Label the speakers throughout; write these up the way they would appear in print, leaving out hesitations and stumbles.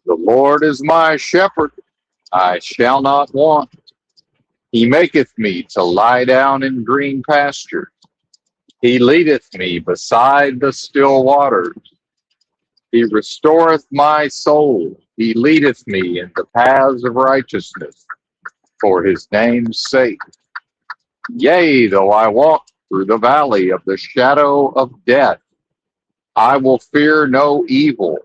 Speaker 1: The Lord is my shepherd, I shall not want. He maketh me to lie down in green pastures. He leadeth me beside the still waters. He restoreth my soul. He leadeth me in the paths of righteousness for his name's sake. Yea, though I walk through the valley of the shadow of death, I will fear no evil.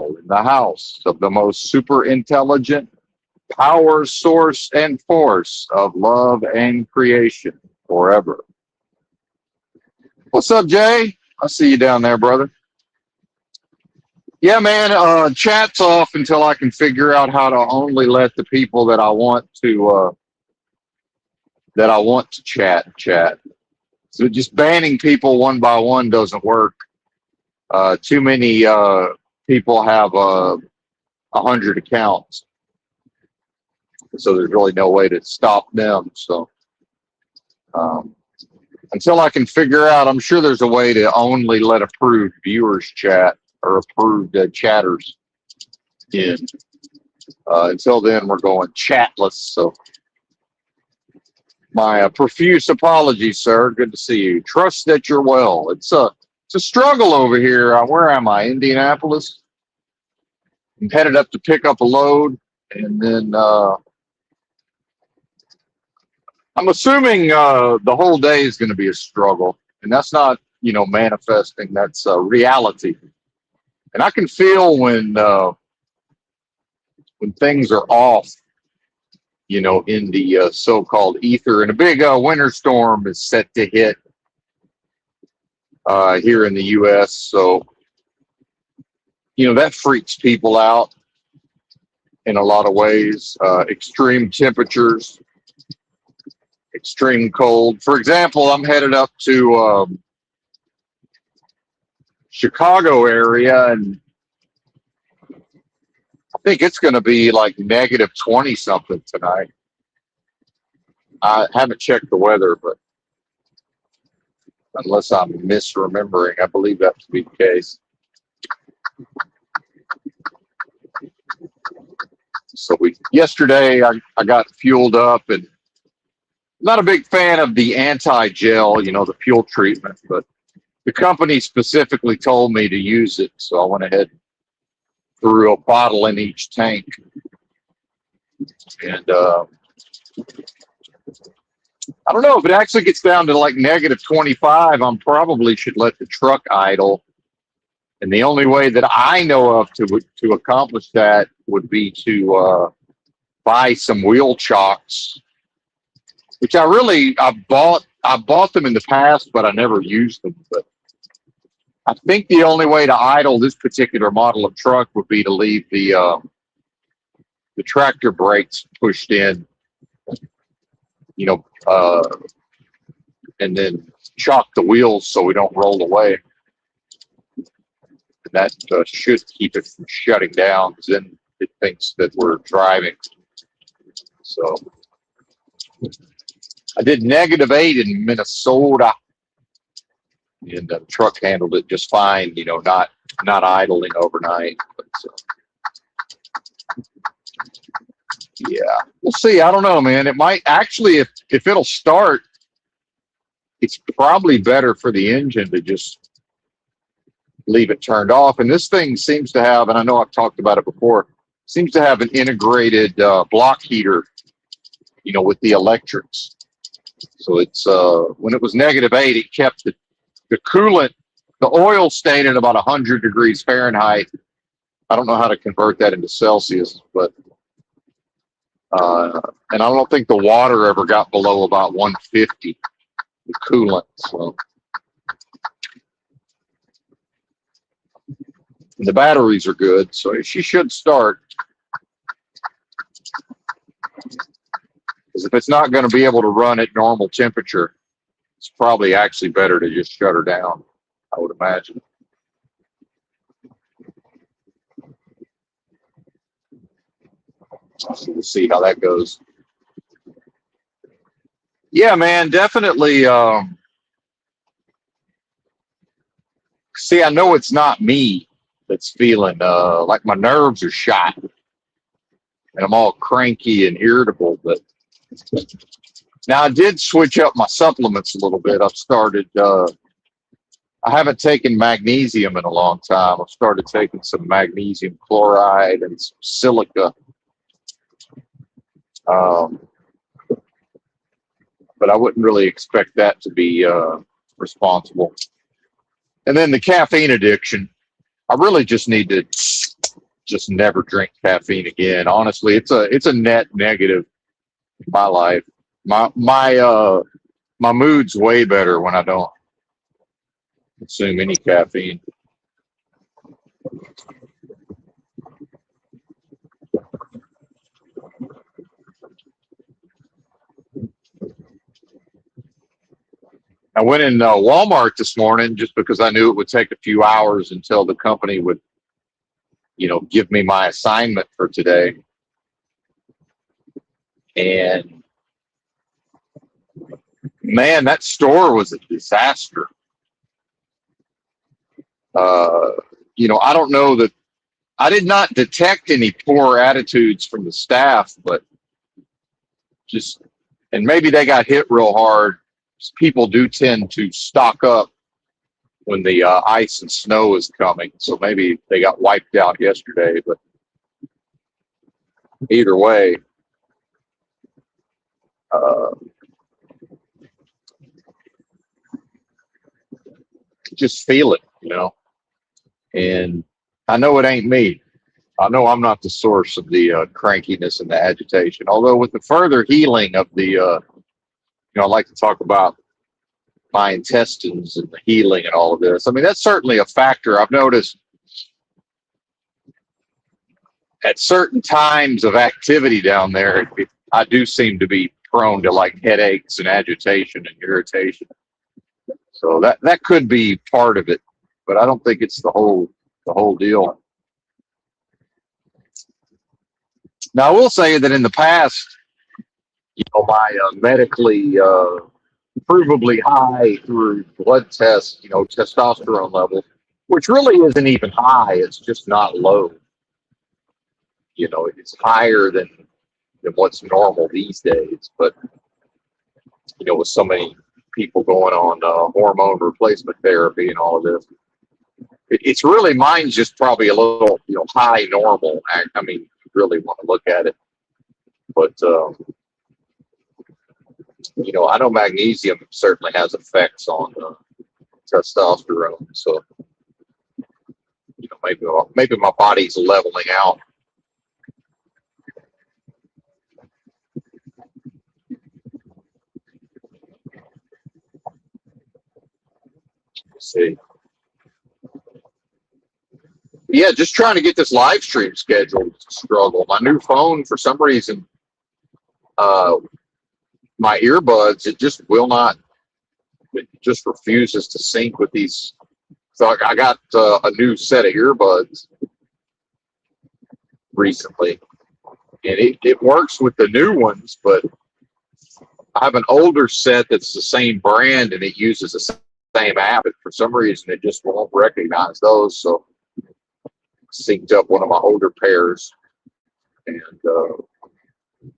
Speaker 1: In the house of the most super intelligent power source and force of love and creation forever. What's up, Jay? I see you down there, brother. Yeah, man. Chat's off until I can figure out how to only let the people that I want to chat. So just banning people one by one doesn't work. Too many people have 100 accounts, so there's really no way to stop them. So um, until I can figure out, I'm sure there's a way to only let approved viewers chat or approved chatters in. Until then, we're going chatless. So my profuse apologies, sir. Good to see you. Trust that you're well. It's a struggle over here. Where am I? Indianapolis. I'm headed up to pick up a load, and then I'm assuming the whole day is going to be a struggle, and that's not manifesting. That's reality, and I can feel when things are off. In the so-called ether, and a big winter storm is set to hit here in the U.S. So, that freaks people out in a lot of ways. Extreme temperatures, extreme cold. For example, I'm headed up to Chicago area, and I think it's going to be like negative 20 something tonight. I haven't checked the weather, but unless I'm misremembering, I believe that to be the case. So yesterday I got fueled up, and I'm not a big fan of the anti-gel, the fuel treatment, but the company specifically told me to use it, so I went ahead and threw a bottle in each tank. And I don't know if it actually gets down to like negative 25. I probably should let the truck idle. And the only way that I know of to accomplish that would be to buy some wheel chocks, which I bought them in the past, but I never used them. But I think the only way to idle this particular model of truck would be to leave the tractor brakes pushed in, and then chock the wheels so we don't roll away. And that should keep it from shutting down, because then it thinks that we're driving. So I did -8 in Minnesota, and the truck handled it just fine, not idling overnight. But, yeah, we'll see. I don't know, man. It might actually, if it'll start, it's probably better for the engine to just leave it turned off. And this thing seems to have, and I know I've talked about it before, seems to have an integrated block heater, with the electrics. So it's when it was -8, it kept the coolant, the oil stayed at about 100 degrees Fahrenheit. I don't know how to convert that into Celsius, but and I don't think the water ever got below about 150, the coolant. So and the batteries are good, so she should start. Because if it's not going to be able to run at normal temperature, it's probably actually better to just shut her down, I would imagine. So we'll see how that goes. Yeah, man, definitely. See, I know it's not me that's feeling like my nerves are shot and I'm all cranky and irritable. But now I did switch up my supplements a little bit. I've started. I haven't taken magnesium in a long time. I've started taking some magnesium chloride and some silica. But I wouldn't really expect that to be responsible. And then the caffeine addiction. I really just need to just never drink caffeine again. Honestly, it's a net negative in my life. My mood's way better when I don't consume any caffeine. I went in Walmart this morning just because I knew it would take a few hours until the company would, give me my assignment for today. And man, that store was a disaster. I don't know that I did not detect any poor attitudes from the staff, but just, and maybe they got hit real hard. People do tend to stock up when the ice and snow is coming. So maybe they got wiped out yesterday, but either way, just feel it, and I know it ain't me. I know I'm not the source of the crankiness and the agitation. Although with the further healing of the, I like to talk about my intestines and the healing and all of this. I mean, that's certainly a factor. I've noticed at certain times of activity down there, I do seem to be prone to like headaches and agitation and irritation. So that could be part of it, but I don't think it's the whole deal. Now, I will say that in the past, my medically provably high through blood tests, testosterone level, which really isn't even high, it's just not low. It's higher than what's normal these days. But, with so many people going on hormone replacement therapy and all of this, it's really, mine's just probably a little, high normal. I mean, you really want to look at it. But, I know magnesium certainly has effects on testosterone. So, maybe my body's leveling out. Let's see. Yeah, just trying to get this live stream scheduled. Struggle. My new phone, for some reason, my earbuds, it just will not. It just refuses to sync with these. So I got a new set of earbuds recently, and it works with the new ones, but I have an older set that's the same brand and it uses the same app, and for some reason it just won't recognize those. So synced up one of my older pairs, and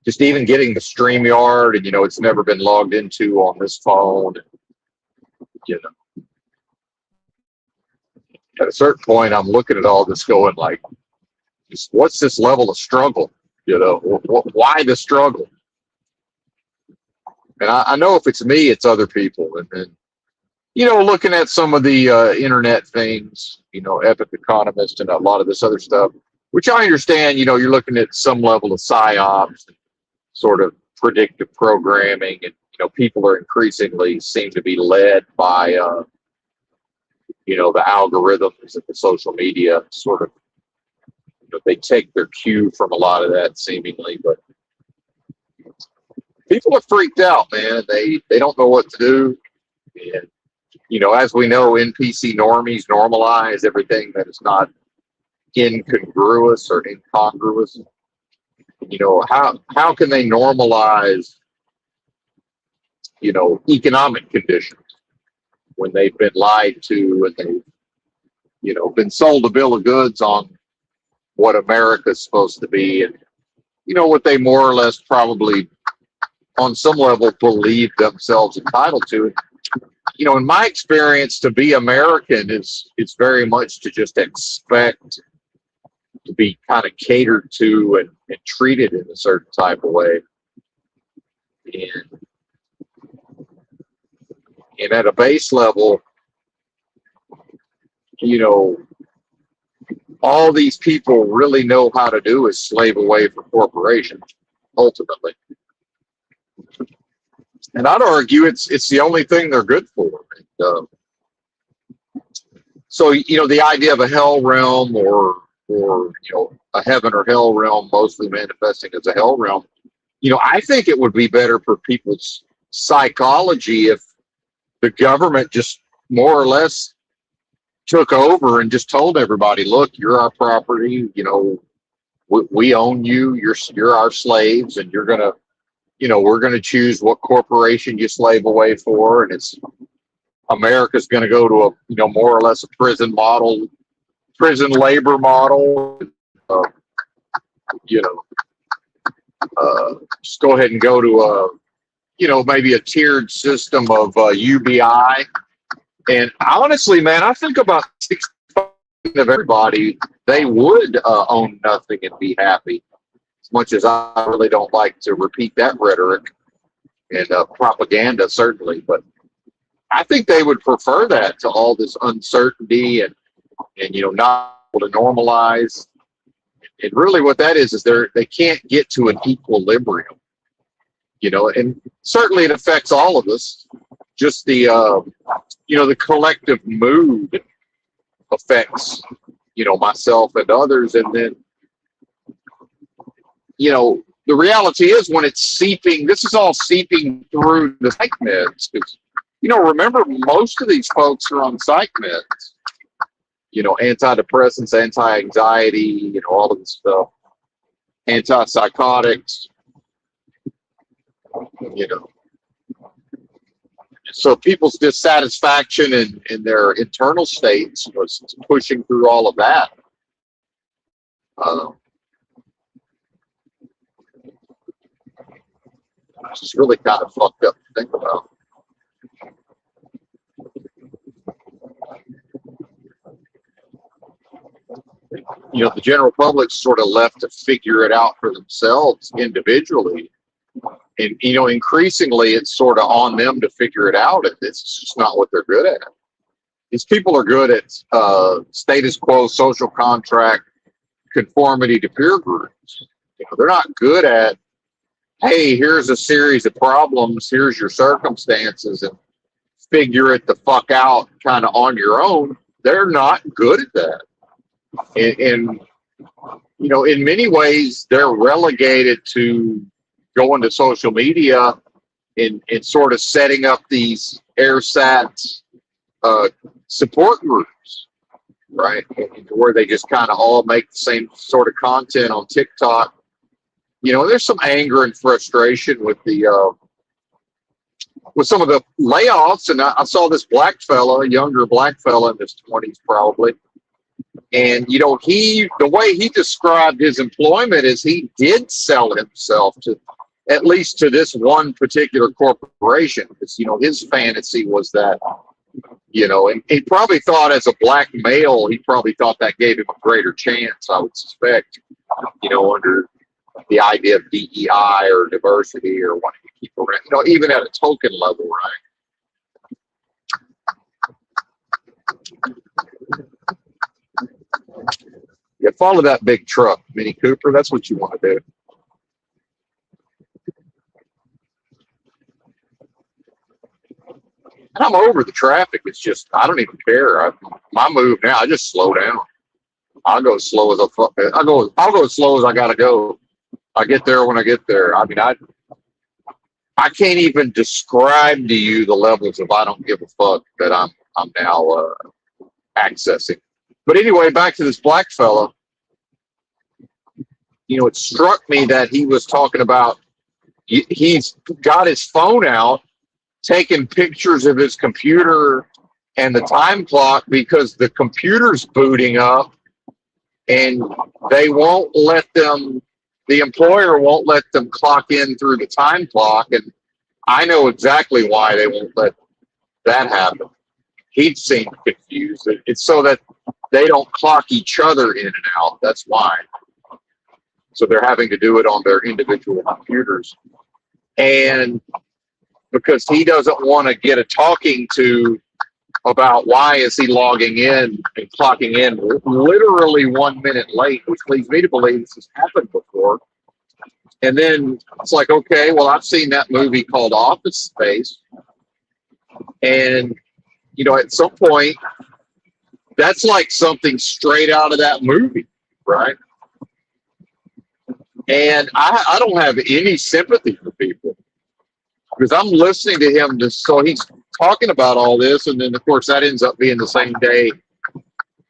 Speaker 1: just even getting the StreamYard, and it's never been logged into on this phone. At a certain point, I'm looking at all this, going like, what's this level of struggle? Why the struggle? And I know if it's me, it's other people, and looking at some of the internet things, Epic Economist and a lot of this other stuff, which I understand, you're looking at some level of psyops, and sort of predictive programming, and, people are increasingly seem to be led by, the algorithms and the social media sort of, they take their cue from a lot of that seemingly, but people are freaked out, man. They don't know what to do. And, as we know, NPC normies normalize everything that is not incongruous or incongruous. How can they normalize, economic conditions when they've been lied to and they've, been sold a bill of goods on what America's supposed to be, and what they more or less probably on some level believe themselves entitled to. In my experience, to be American is it's very much to just expect to be kind of catered to and treated in a certain type of way. And at a base level, all these people really know how to do is slave away for corporations, ultimately. And I'd argue it's the only thing they're good for. And, so the idea of a hell realm or a heaven or hell realm, mostly manifesting as a hell realm, I think it would be better for people's psychology if the government just more or less took over and just told everybody, look, you're our property, we own you, you're our slaves, and you're gonna, we're gonna choose what corporation you slave away for, and it's America's gonna go to a, more or less a prison labor model. Just go ahead and go to a, maybe a tiered system of UBI. And honestly, man, I think about 60% of everybody, they would own nothing and be happy. As much as I really don't like to repeat that rhetoric and propaganda, certainly, but I think they would prefer that to all this uncertainty and not able to normalize. And really, what that is they can't get to an equilibrium. And certainly it affects all of us. Just the the collective mood affects myself and others, and then the reality is when it's seeping, this is all seeping through the psych meds, because remember, most of these folks are on psych meds, antidepressants, anti-anxiety, all of this stuff, antipsychotics, so people's dissatisfaction in their internal states was pushing through all of that. It's just really kind of fucked up to think about. The general public's sort of left to figure it out for themselves individually. And, increasingly it's sort of on them to figure it out. It's just not what they're good at. These people are good at status quo, social contract, conformity to peer groups. They're not good at, hey, here's a series of problems, here's your circumstances, and figure it the fuck out kind of on your own. They're not good at that. And in many ways, they're relegated to going to social media and sort of setting up these AirSats support groups, right? Where they just kind of all make the same sort of content on TikTok. There's some anger and frustration with with some of the layoffs, and I saw this black fella, a younger black fella in his 20s probably, and the way he described his employment is he did sell himself to at least to this one particular corporation, because his fantasy was that and he probably thought, as a black male, he probably thought that gave him a greater chance, I would suspect, under the idea of DEI or diversity or wanting to keep around, even at a token level, right? Yeah, follow that big truck, Mini Cooper. That's what you want to do. And I'm over the traffic. It's just, I don't even care. My move now, I just slow down. I'll go as slow as I'll go as slow as I gotta go. I get there when I get there. I mean, I can't even describe to you the levels of I don't give a fuck that I'm now accessing. But anyway, back to this black fella. It struck me that he was talking about he's got his phone out, taking pictures of his computer and the time clock because the computer's booting up and they won't let them, the employer won't let them clock in through the time clock. And I know exactly why they won't let that happen. He seemed confused. It's so that they don't clock each other in and out. That's why. So they're having to do it on their individual computers. And because he doesn't want to get a talking to about why is he logging in and clocking in literally 1 minute late, which leads me to believe this has happened before. And then it's like, okay, well, I've seen that movie called Office Space. And, at some point, that's like something straight out of that movie, right? And I don't have any sympathy for people because I'm listening to him. So he's talking about all this. And then, of course, that ends up being the same day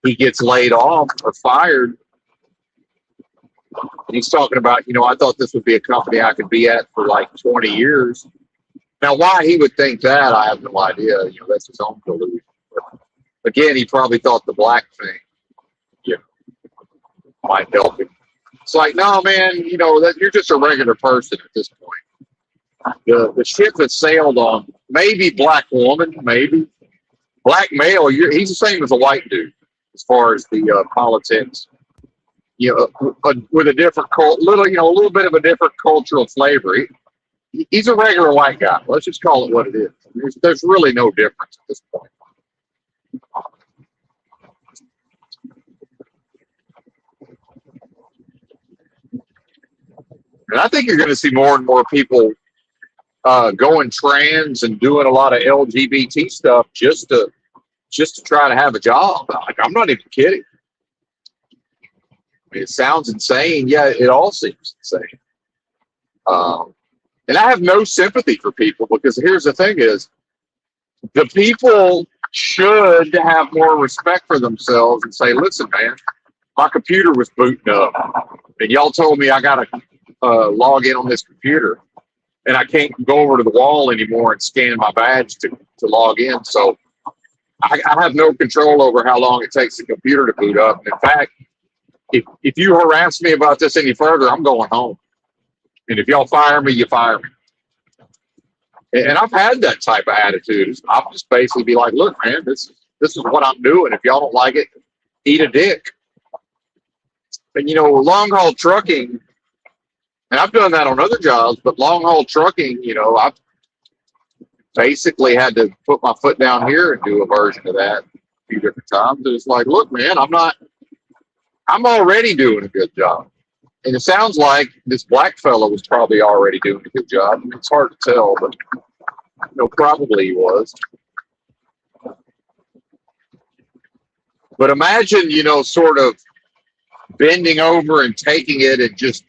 Speaker 1: he gets laid off or fired. And he's talking about, I thought this would be a company I could be at for like 20 years. Now, why he would think that, I have no idea. That's his own delusion. But again, he probably thought the black thing, might help him. It's like, no, man, that you're just a regular person at this point. The ship that sailed on, maybe black woman, maybe black male. He's the same as a white dude as far as the politics. With a different a little bit of a different cultural flavor. He's a regular white guy. Let's just call it what it is. There's really no difference at this point. And I think you're going to see more and more people going trans and doing a lot of LGBT stuff just to try to have a job. Like, I'm not even kidding. It sounds insane. Yeah, it all seems insane. And I have no sympathy for people because here's the thing is the people should have more respect for themselves and say, listen, man, my computer was booting up and y'all told me I got to log in on this computer and I can't go over to the wall anymore and scan my badge to log in. So I have no control over how long it takes the computer to boot up. And in fact, if you harass me about this any further, I'm going home. And if y'all fire me, you fire me. And I've had that type of attitude. I'll just basically be like, look, man, this is what I'm doing. If y'all don't like it, eat a dick. And, long haul trucking, and I've done that on other jobs, but long haul trucking, I've basically had to put my foot down here and do a version of that a few different times. And it's like, look, man, I'm already doing a good job. And it sounds like this black fellow was probably already doing a good job. I mean, it's hard to tell, but probably he was. But imagine, sort of bending over and taking it and just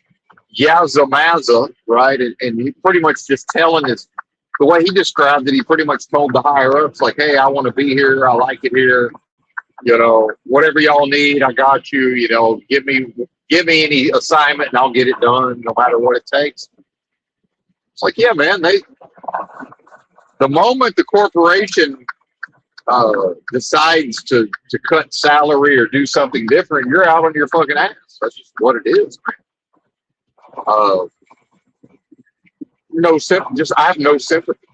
Speaker 1: yazza-mazza, right? And he pretty much just telling us, the way he described it, he pretty much told the higher-ups, like, hey, I want to be here. I like it here. Whatever y'all need, I got you. Give me any assignment and I'll get it done no matter what it takes. It's like, yeah, man, the moment the corporation decides to cut salary or do something different, you're out on your fucking ass. That's just what it is, man. I have no sympathy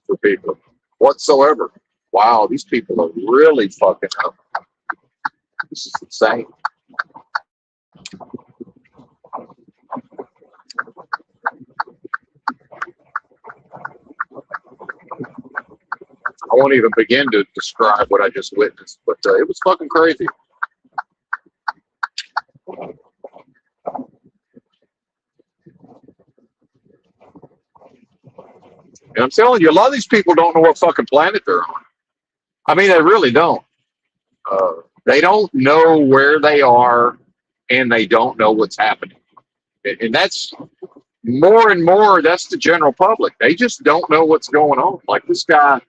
Speaker 1: for people whatsoever. Wow, these people are really fucking up. This is insane. I won't even begin to describe what I just witnessed, but it was fucking crazy. And I'm telling you, a lot of these people don't know what fucking planet they're on. I mean, they really don't. They don't know where they are, and they don't know what's happening. And that's more and more, that's the general public. They just don't know what's going on. Like this guy,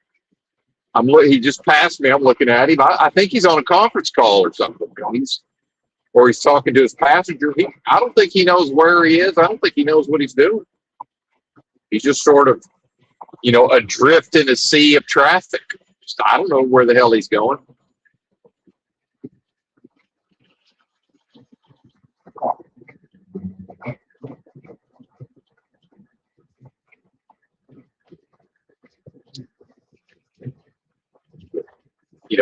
Speaker 1: he just passed me. I'm looking at him. I think he's on a conference call or something. Or he's talking to his passenger. I don't think he knows where he is. I don't think he knows what he's doing. He's just sort of, adrift in a sea of traffic. I don't know where the hell he's going.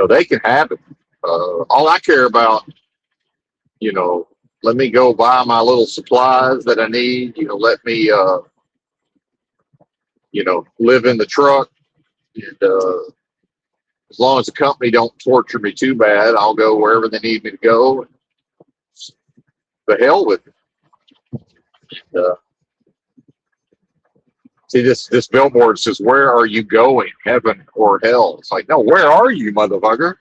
Speaker 1: They can have it. All I care about, let me go buy my little supplies that I need. Let me, live in the truck. And as long as the company don't torture me too bad, I'll go wherever they need me to go. The hell with it. And, see, this billboard says, "Where are you going, heaven or hell?" It's like, no, where are you, motherfucker?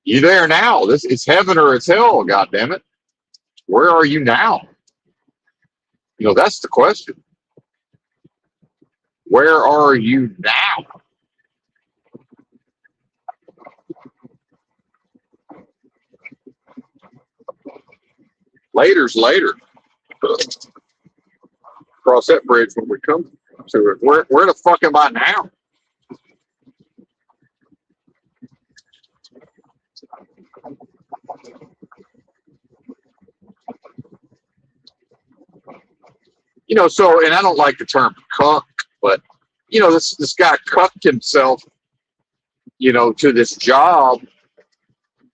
Speaker 1: You there now? It's heaven or it's hell. God damn it! Where are you now? That's the question. Where are you now? Later's later. Cross that bridge when we come to it. Where the fuck am I now? So, and I don't like the term cuck, but this guy cucked himself, to this job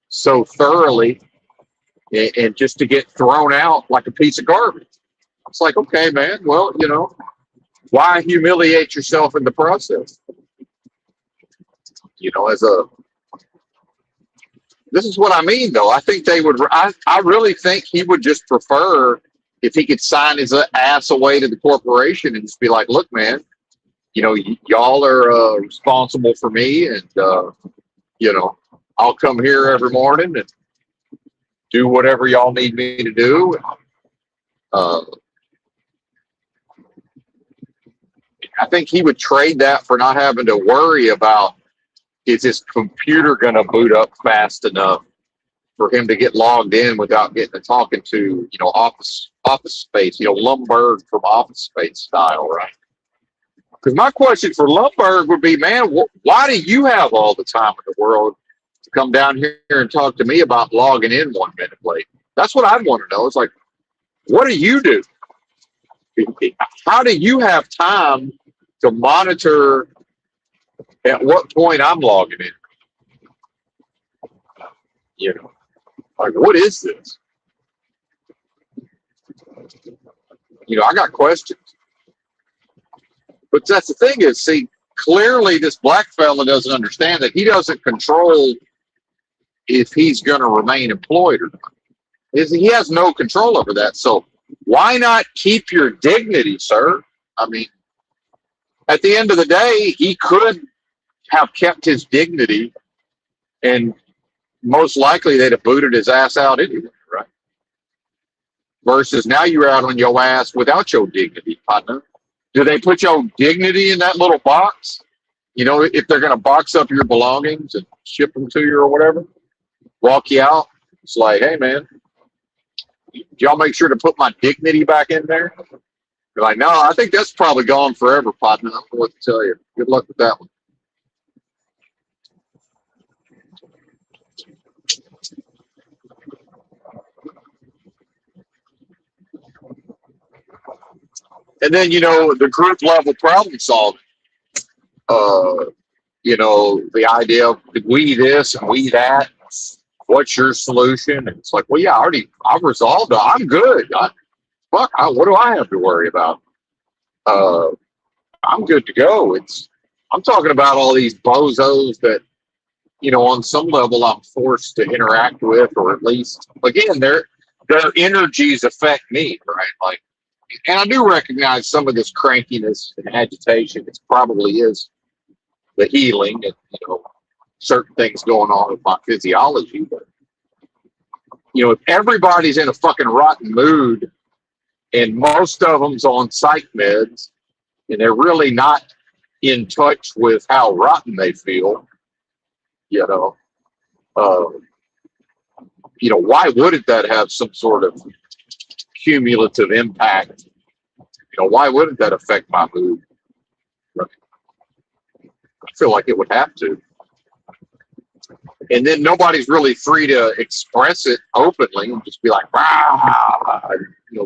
Speaker 1: so thoroughly, and just to get thrown out like a piece of garbage. It's like, okay, man, well, why humiliate yourself in the process? This is what I mean, though. I think I really think he would just prefer if he could sign his ass away to the corporation and just be like, look, man, y'all are responsible for me, and, I'll come here every morning and do whatever y'all need me to do. I think he would trade that for not having to worry about, is his computer going to boot up fast enough for him to get logged in without getting to talking to, office space, Lumberg from Office Space style, right? Because my question for Lumberg would be, man, why do you have all the time in the world to come down here and talk to me about logging in 1 minute late? That's what I'd want to know. It's like, what do you do? How do you have time to monitor at what point I'm logging in? Like, what is this? I got questions. But that's the thing is, see, clearly this black fella doesn't understand that he doesn't control if he's going to remain employed or not. He has no control over that. So why not keep your dignity, sir? I mean, at the end of the day, he could have kept his dignity, and most likely they'd have booted his ass out anyway, right? Versus now you're out on your ass without your dignity, partner. Do they put your dignity in that little box? If they're going to box up your belongings and ship them to you or whatever, walk you out, it's like, hey, man, y'all make sure to put my dignity back in there? You're like, no, I think that's probably gone forever, partner. I don't know what to tell you. Good luck with that one. And then, the group level problem solving, the idea of we this and we that, what's your solution? And it's like, well, yeah, I've resolved it. I'm good. What do I have to worry about? I'm good to go. I'm talking about all these bozos that, on some level I'm forced to interact with, or at least, again, their energies affect me, right? Like, and I do recognize some of this crankiness and agitation. It probably is the healing and, certain things going on with my physiology. But, if everybody's in a fucking rotten mood and most of them's on psych meds, and they're really not in touch with how rotten they feel. You know, uh, why wouldn't that have some sort of cumulative impact? Why wouldn't that affect my mood? I feel like it would have to. And then nobody's really free to express it openly and just be like, "Rah,"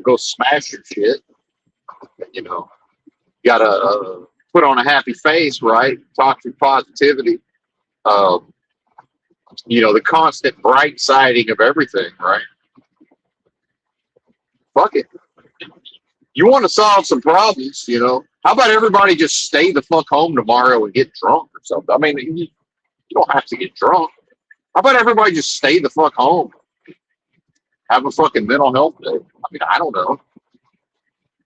Speaker 1: go smash your shit. You know, you gotta put on a happy face, right? Talk through positivity. Um, the constant bright siding of everything, right? Fuck it. You want to solve some problems, How about everybody just stay the fuck home tomorrow and get drunk or something? I mean, you don't have to get drunk. How about everybody just stay the fuck home? Have a fucking mental health day. I mean, I don't know.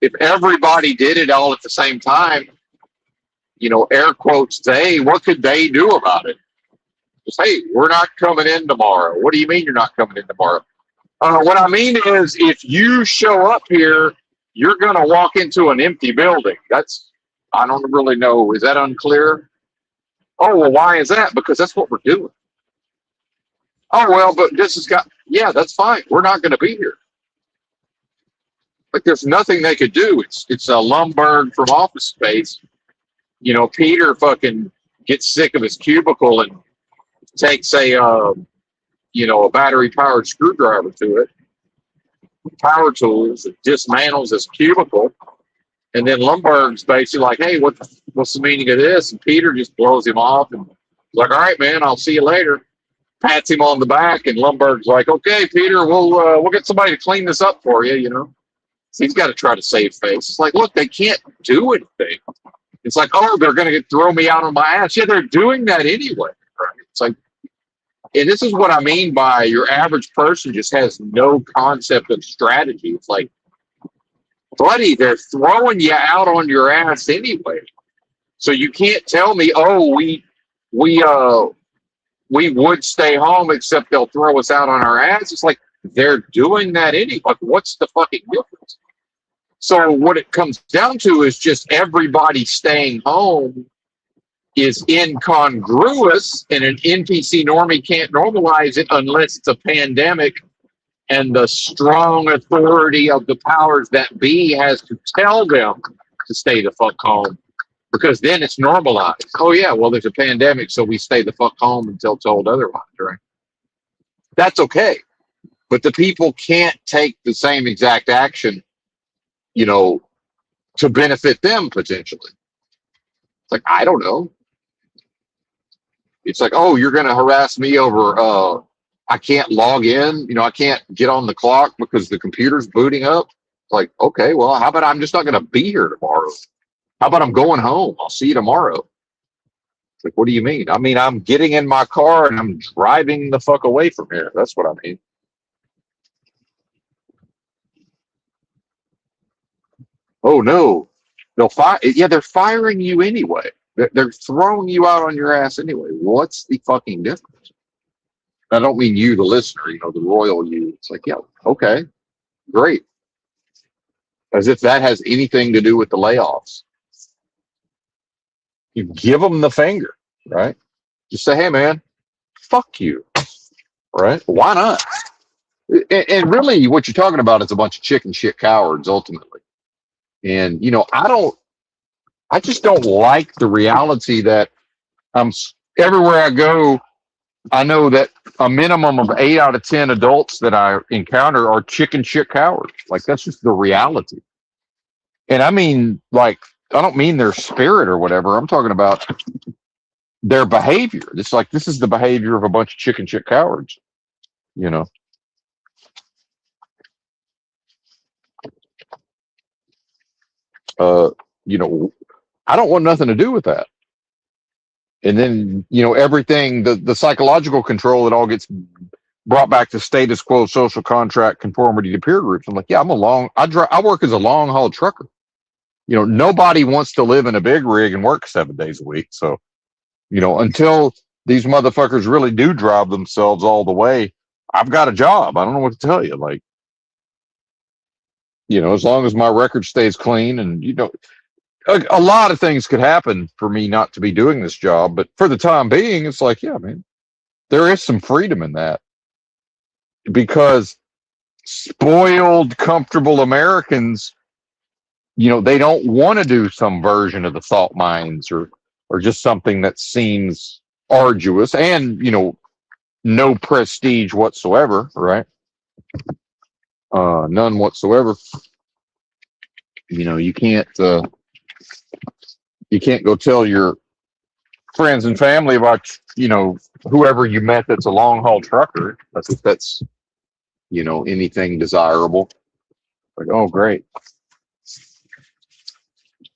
Speaker 1: If everybody did it all at the same time, air quotes, what could they do about it? Just, hey, we're not coming in tomorrow. What do you mean you're not coming in tomorrow? What I mean is, if you show up here, you're going to walk into an empty building. I don't really know. Is that unclear? Oh, well, why is that? Because that's what we're doing. Oh, well, but this has got, yeah, that's fine. We're not going to be here. Like, there's nothing they could do. It's a Lumberg from Office Space. Peter fucking gets sick of his cubicle and takes a battery-powered screwdriver to it, power tools, and dismantles his cubicle. And then Lumberg's basically like, hey, what's the meaning of this? And Peter just blows him off and like, all right, man, I'll see you later. Pats him on the back, and Lumberg's like, okay, Peter, we'll get somebody to clean this up for you, So he's got to try to save face. It's like, look, they can't do anything. It's like, oh, they're going to throw me out on my ass. Yeah, they're doing that anyway. Right? It's like, and this is what I mean by your average person just has no concept of strategy. It's like, buddy, they're throwing you out on your ass anyway. So you can't tell me, oh, we would stay home, except they'll throw us out on our ass. It's like, they're doing that anyway. Like, what's the fucking difference? So what it comes down to is just everybody staying home is incongruous, and an NPC normie can't normalize it unless it's a pandemic and the strong authority of the powers that be has to tell them to stay the fuck home, because then it's normalized. Oh yeah, well, there's a pandemic, so we stay the fuck home until told otherwise, right? That's okay. But the people can't take the same exact action, to benefit them potentially. It's like, I don't know. It's like, oh, you're going to harass me over, I can't log in, I can't get on the clock because the computer's booting up. It's like, okay, well, how about I'm just not going to be here tomorrow? How about I'm going home? I'll see you tomorrow. It's like, what do you mean? I mean, I'm getting in my car and I'm driving the fuck away from here. That's what I mean. Oh no, they'll fire. Yeah, they're firing you anyway. They're throwing you out on your ass anyway. What's the fucking difference? I don't mean you, the listener, the royal you. It's like, yeah, okay, great. As if that has anything to do with the layoffs. You give them the finger, right? Just say, hey, man, fuck you, right? Why not? And really, what you're talking about is a bunch of chicken shit cowards, ultimately. And, I just don't like the reality that everywhere I go, I know that a minimum of 8 out of 10 adults that I encounter are chicken shit cowards. Like, that's just the reality. And I mean, like, I don't mean their spirit or whatever. I'm talking about their behavior. It's like, this is the behavior of a bunch of chicken shit cowards, I don't want nothing to do with that. And then, everything, the psychological control, it all gets brought back to status quo, social contract, conformity to peer groups. I'm like, yeah, I work as a long haul trucker. Nobody wants to live in a big rig and work 7 days a week. So, until these motherfuckers really do drive themselves all the way, I've got a job. I don't know what to tell you. Like, as long as my record stays clean, and a lot of things could happen for me not to be doing this job, but for the time being, it's like, yeah, man, there is some freedom in that, because spoiled, comfortable Americans, they don't want to do some version of the salt mines, or just something that seems arduous and, no prestige whatsoever, right? None whatsoever. You can't go tell your friends and family about, whoever you met that's a long haul trucker. That's anything desirable. Like, oh, great.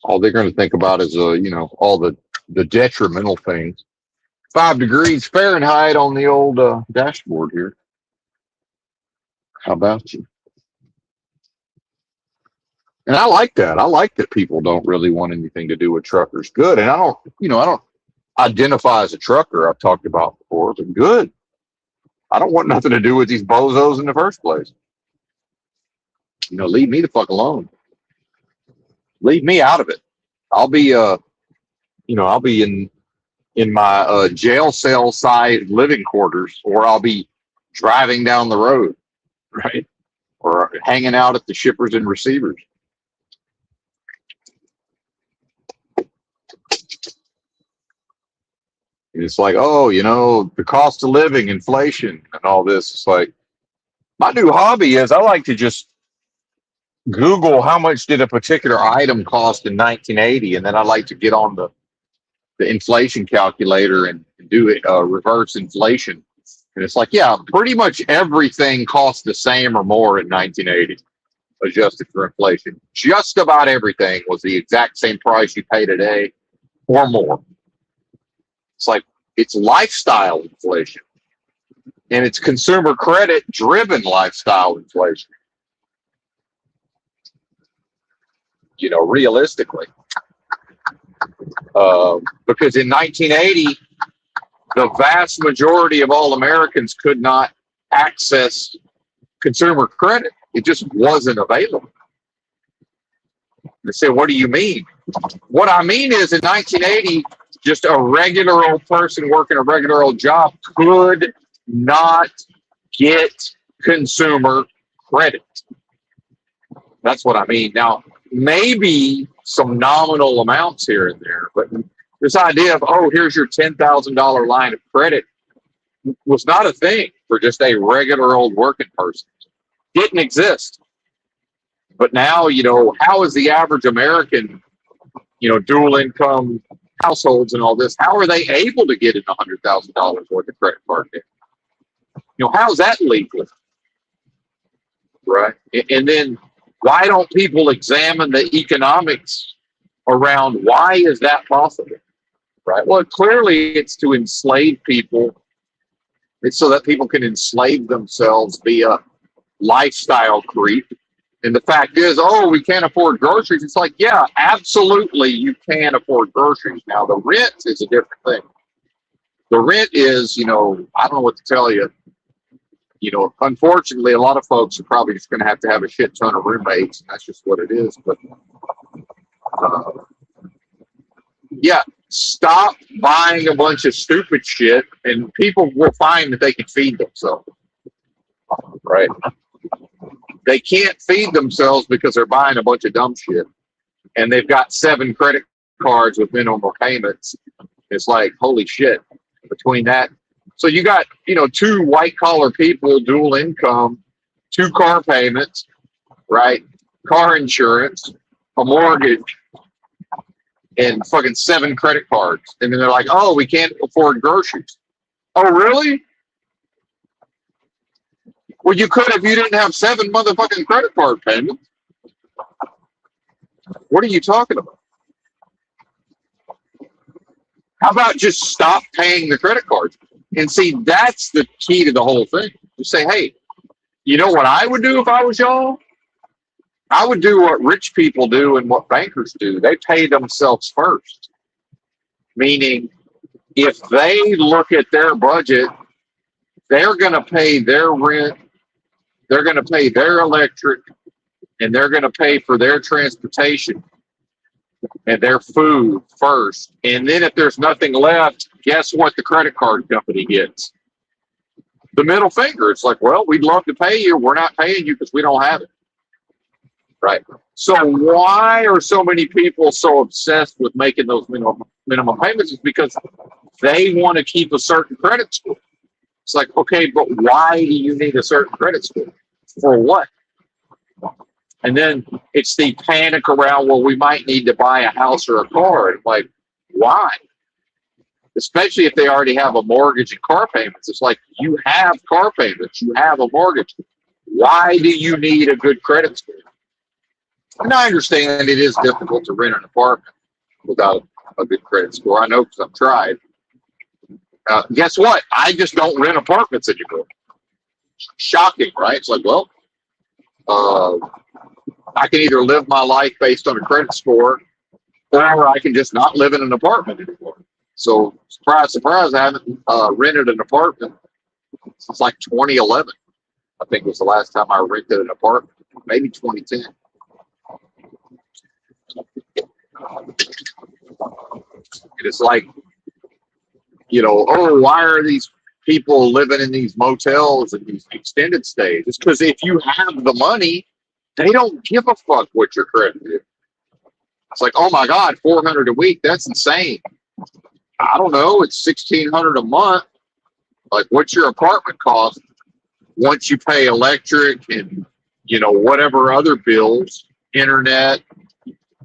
Speaker 1: All they're going to think about is, all the detrimental things. 5 degrees Fahrenheit on the old dashboard here. How about you? And I like that. I like that people don't really want anything to do with truckers. Good. And I don't identify as a trucker. I've talked about before, but good. I don't want nothing to do with these bozos in the first place. Leave me the fuck alone. Leave me out of it. I'll be I'll be in my jail cell side living quarters, or I'll be driving down the road, right? Or hanging out at the shippers and receivers. And it's like, oh, the cost of living, inflation, and all this. It's like, my new hobby is I like to just Google how much did a particular item cost in 1980, and then I like to get on the inflation calculator and do it reverse inflation. And it's like, yeah, pretty much everything cost the same or more in 1980, adjusted for inflation. Just about everything was the exact same price you pay today or more. It's like, it's lifestyle inflation, and it's consumer credit driven lifestyle inflation. Realistically, because in 1980, the vast majority of all Americans could not access consumer credit. It just wasn't available. They say, what do you mean? What I mean is, in 1980, just a regular old person working a regular old job could not get consumer credit. That's what I mean. Now, maybe some nominal amounts here and there, but this idea of, oh, here's your $10,000 line of credit was not a thing for just a regular old working person. Didn't exist. But now, how is the average American, dual income households and all this, how are they able to get in $100,000 worth of credit card debt? How's that legal? Right? And then why don't people examine the economics around why is that possible? Right? Well, clearly it's to enslave people. It's so that people can enslave themselves via lifestyle creep. And the fact is, oh, we can't afford groceries. It's like, yeah, absolutely, you can afford groceries. Now, the rent is a different thing. The rent is, I don't know what to tell you. Unfortunately, a lot of folks are probably just going to have a shit ton of roommates, and that's just what it is. But yeah, stop buying a bunch of stupid shit, and people will find that they can feed themselves. Right? They can't feed themselves because they're buying a bunch of dumb shit, and they've got 7 credit cards with minimum payments. It's like, holy shit, between that. So you got, 2 white collar people, dual income, 2 car payments, right? Car insurance, a mortgage, and fucking 7 credit cards. And then they're like, oh, we can't afford groceries. Oh, really? Well, you could if you didn't have 7 motherfucking credit card payments. What are you talking about? How about just stop paying the credit cards? And see, that's the key to the whole thing. You say, hey, you know what I would do if I was y'all? I would do what rich people do and what bankers do. They pay themselves first. Meaning, if they look at their budget, they're going to pay their rent, they're going to pay their electric, and they're going to pay for their transportation and their food first. And then if there's nothing left, guess what the credit card company gets? The middle finger. It's like, well, we'd love to pay you. We're not paying you because we don't have it. Right. So why are so many people so obsessed with making those minimum payments? Is because they want to keep a certain credit score. It's like, okay, but why do you need a certain credit score? For what? And then it's the panic around, well, we might need to buy a house or a car. Like, why? Especially if they already have a mortgage and car payments. It's like, you have car payments, you have a mortgage. Why do you need a good credit score? And I understand it is difficult to rent an apartment without a good credit score. I know because I've tried. Guess what? I just don't rent apartments anymore. Shocking, right? It's like, well, I can either live my life based on a credit score, or I can just not live in an apartment anymore. So, surprise, surprise, I haven't rented an apartment since like 2011. I think was the last time I rented an apartment, maybe 2010. It's like, you know, oh, why are these people living in these motels and these extended stays? It's because if you have the money, they don't give a fuck what your credit is. It's like, oh my God, $400 a week, that's insane. I don't know, it's $1,600 a month. Like, what's your apartment cost once you pay electric and, you know, whatever other bills, internet,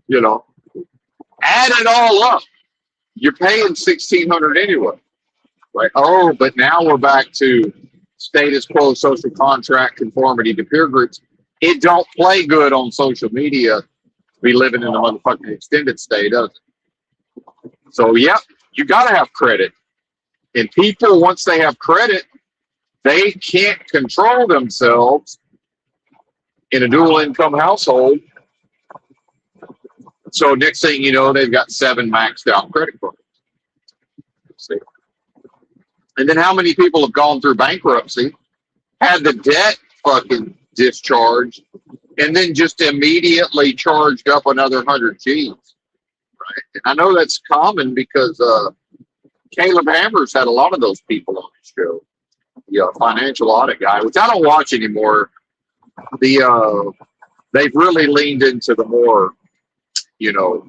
Speaker 1: you know, add it all up. You're paying $1,600 anyway, right? Oh, but now we're back to status quo, social contract, conformity to peer groups. It don't play good on social media to be living in a motherfucking extended stay, does it? So, yeah, you got to have credit. And people, once they have credit, they can't control themselves in a dual income household. So next thing you know, they've got 7 maxed out credit cards. See? And then how many people have gone through bankruptcy, had the debt fucking discharged, and then just immediately charged up another 100 G's, right? And I know that's common because Caleb Hammers had a lot of those people on his show. The financial audit guy, which I don't watch anymore. They've really leaned into the more, you know,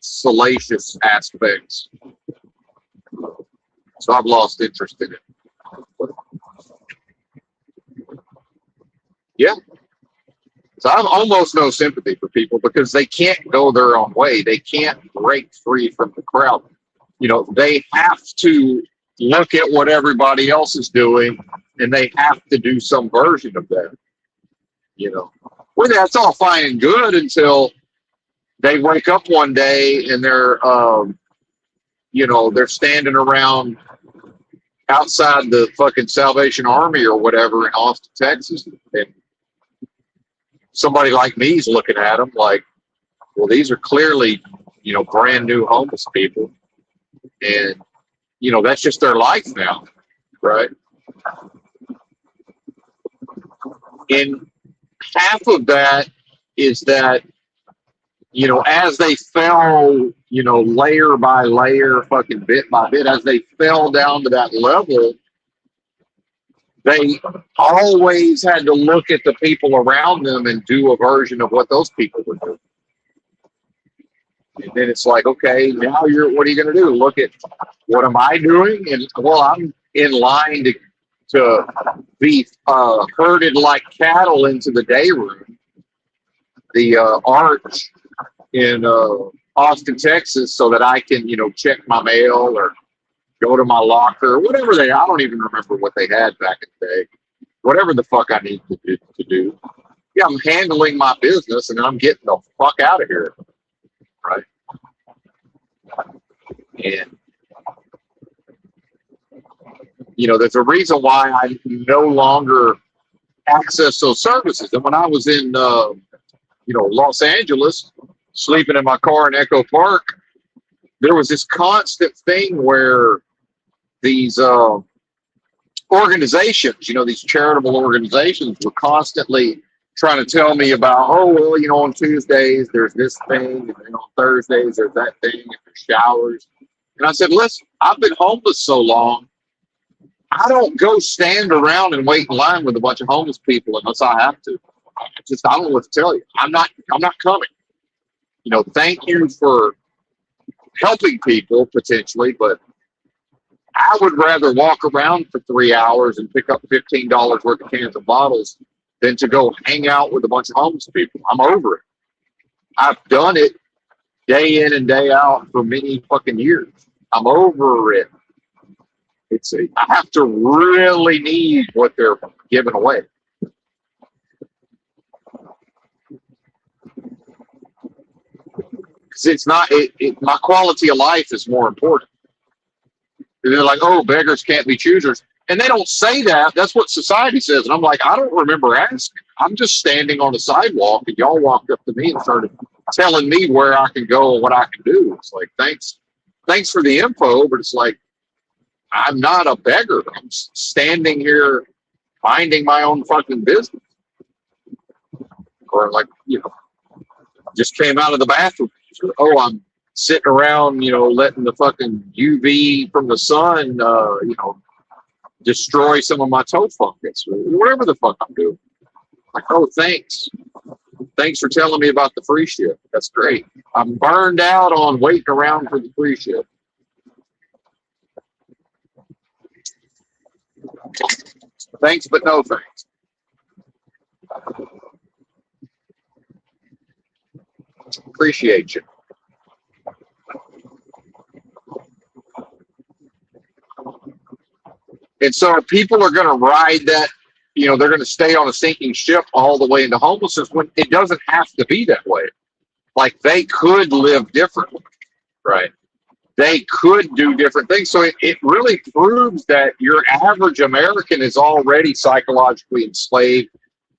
Speaker 1: salacious aspects. So I've lost interest in it. Yeah. So I have almost no sympathy for people because they can't go their own way. They can't break free from the crowd. You know, they have to look at what everybody else is doing, and they have to do some version of that. You know, well, that's all fine and good until they wake up one day and they're, you know, they're standing around outside the fucking Salvation Army or whatever in Austin, Texas, and somebody like me is looking at them like, well, these are clearly, you know, brand new homeless people, and you know, that's just their life now, right? And half of that is that, you know, as they fell, you know, layer by layer, fucking bit by bit, as they fell down to that level, they always had to look at the people around them and do a version of what those people were doing. And then it's like, okay, now what are you going to do? Look at what am I doing? And well, I'm in line to be herded like cattle into the day room, the arch in Austin, Texas, so that I can, you know, check my mail or go to my locker, whatever I don't even remember what they had back in the day. Whatever the fuck I need to do. Yeah, I'm handling my business and I'm getting the fuck out of here. Right? And, you know, there's a reason why I no longer access those services. And when I was in, you know, Los Angeles, sleeping in my car in Echo Park, there was this constant thing where these organizations, you know, these charitable organizations were constantly trying to tell me about, oh, well, on Tuesdays there's this thing, and then on Thursdays there's that thing, and there's showers. And I said, listen, I've been homeless so long, I don't go stand around and wait in line with a bunch of homeless people unless I have to. I don't know what to tell you. I'm not coming. Thank you for helping people potentially, but I would rather walk around for 3 hours and pick up $15 worth of cans of bottles than to go hang out with a bunch of homeless people. I'm over it. I've done it day in and day out for many fucking years. I'm over it. I have to really need what they're giving away. Because it's not, my quality of life is more important. And they're like, oh, beggars can't be choosers. And they don't say that. That's what society says. And I'm like, I don't remember asking. I'm just standing on the sidewalk, and y'all walked up to me and started telling me where I can go and what I can do. It's like, thanks for the info, but it's like, I'm not a beggar. I'm standing here minding my own fucking business. Or like, just came out of the bathroom. Oh, I'm sitting around, letting the fucking UV from the sun, destroy some of my toe fungus, or whatever the fuck I'm doing. Like, oh, thanks. Thanks for telling me about the free shit. That's great. I'm burned out on waiting around for the free shit. Thanks, but no thanks. Appreciate you. And so people are going to ride that, they're going to stay on a sinking ship all the way into homelessness when it doesn't have to be that way. Like, they could live differently, right? They could do different things. So it really proves that your average American is already psychologically enslaved.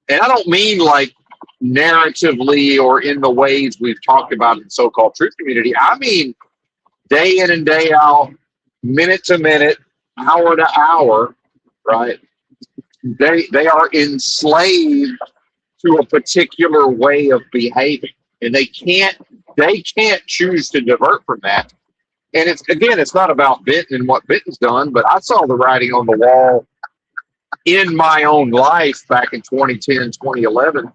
Speaker 1: And I don't mean like narratively or in the ways we've talked about in the so-called truth community. I mean day in and day out, minute to minute, hour to hour, right? They are enslaved to a particular way of behaving, and they can't choose to divert from that. And it's not about Benton and what Benton's done, but I saw the writing on the wall in my own life back in 2010, 2011,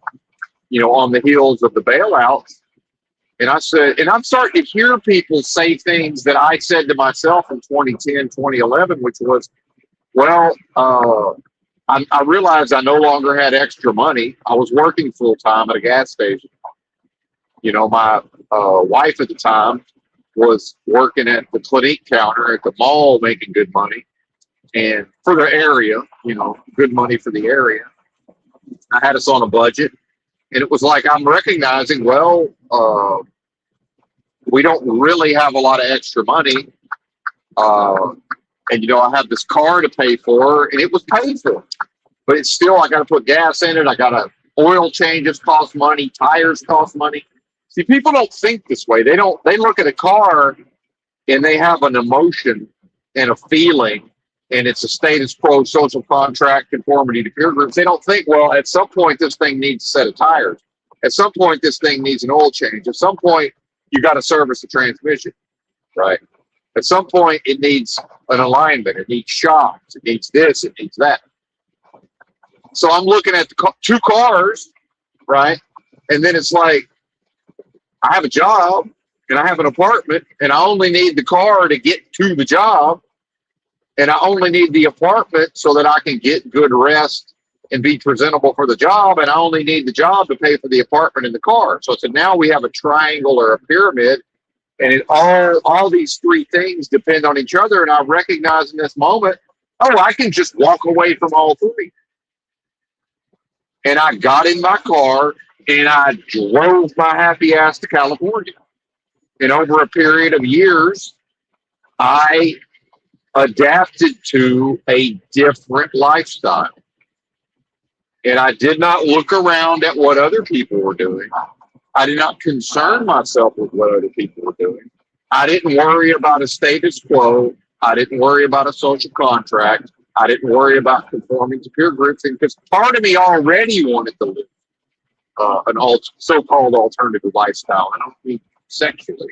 Speaker 1: on the heels of the bailouts. And I said, and I'm starting to hear people say things that I said to myself in 2010, 2011, which was, well, I realized I no longer had extra money. I was working full time at a gas station. My wife at the time was working at the Clinique counter at the mall, making good money, and for the area, good money for the area. I had us on a budget, and it was like, I'm recognizing, well, we don't really have a lot of extra money. And, I have this car to pay for, and it was paid for. But it's still, I got to put gas in it. I got to, oil changes cost money. Tires cost money. See, people don't think this way. They look at a car and they have an emotion and a feeling, and it's a status quo, social contract, conformity to peer groups. They don't think, well, at some point this thing needs a set of tires. At some point this thing needs an oil change. At some point you got to service the transmission, right? At some point it needs an alignment. It needs shocks. It needs this. It needs that. So I'm looking at the two cars, right? And then it's like, I have a job and I have an apartment, and I only need the car to get to the job. And I only need the apartment so that I can get good rest and be presentable for the job. And I only need the job to pay for the apartment and the car. So now we have a triangle or a pyramid, and all these three things depend on each other. And I recognize in this moment, oh, I can just walk away from all three. And I got in my car and I drove my happy ass to California. And over a period of years, I adapted to a different lifestyle. And I did not look around at what other people were doing. I did not concern myself with what other people were doing. I didn't worry about a status quo. I didn't worry about a social contract. I didn't worry about conforming to peer groups, because part of me already wanted to live so-called alternative lifestyle. I don't mean sexually.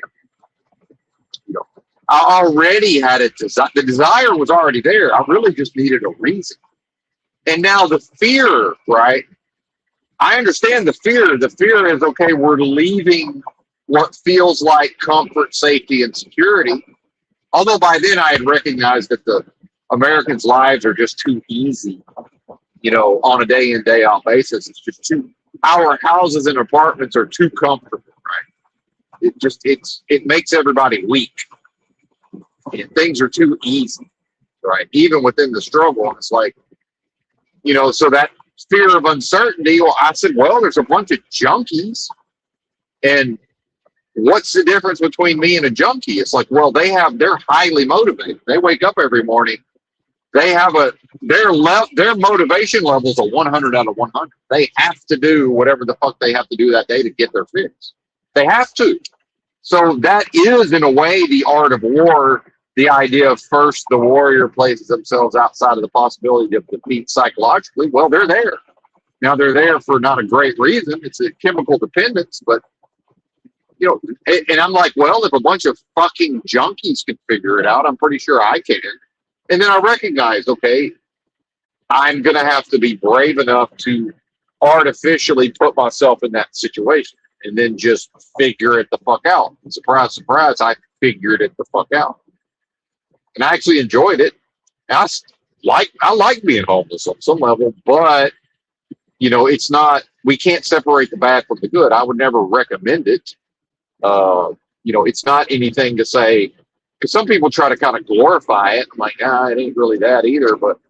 Speaker 1: You know, I already had it. The desire was already there. I really just needed a reason. And now the fear, right? I understand the fear. The fear is, okay, we're leaving what feels like comfort, safety, and security. Although by then I had recognized that the Americans' lives are just too easy, you know, on a day in, day out basis. It's just too, our houses and apartments are too comfortable, right? It makes everybody weak. And things are too easy, right? Even within the struggle. It's like, you know, so that fear of uncertainty, well, I said, well, there's a bunch of junkies. And what's the difference between me and a junkie? It's like, well, they're highly motivated. They wake up every morning. They have their motivation level is a 100 out of 100. They have to do whatever the fuck they have to do that day to get their fix. They have to. So that is, in a way, the art of war. The idea of first the warrior places themselves outside of the possibility of defeat psychologically. Well, they're there. Now they're there for not a great reason. It's a chemical dependence, but you know, and I'm like, well, if a bunch of fucking junkies can figure it out, I'm pretty sure I can. And then I recognize, okay, I'm going to have to be brave enough to artificially put myself in that situation and then just figure it the fuck out. And surprise, surprise, I figured it the fuck out. And I actually enjoyed it. I like being homeless on some level, but you know, it's not, we can't separate the bad from the good. I would never recommend it. You know, it's not anything to say, because some people try to kind of glorify it. I'm like, it ain't really that either. But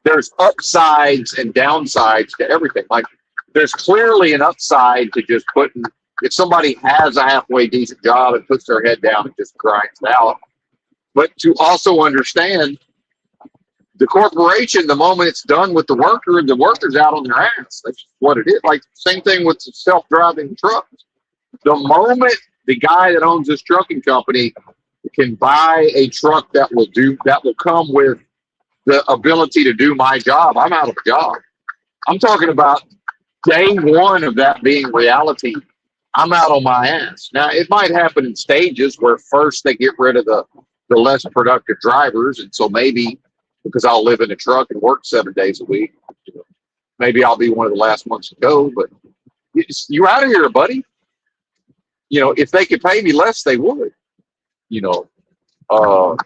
Speaker 1: there's upsides and downsides to everything. Like, there's clearly an upside to just putting, if somebody has a halfway decent job and puts their head down and just grinds it out. But to also understand, the corporation, the moment it's done with the worker's out on their ass. That's what it is. Like, same thing with the self-driving trucks. The moment the guy that owns this trucking company can buy a truck that will come with the ability to do my job, I'm out of a job. I'm talking about day one of that being reality. I'm out on my ass. Now, it might happen in stages where first they get rid of the less productive drivers. And so maybe because I'll live in a truck and work 7 days a week, maybe I'll be one of the last ones to go. But you're out of here, buddy. You know, if they could pay me less, they would. You know,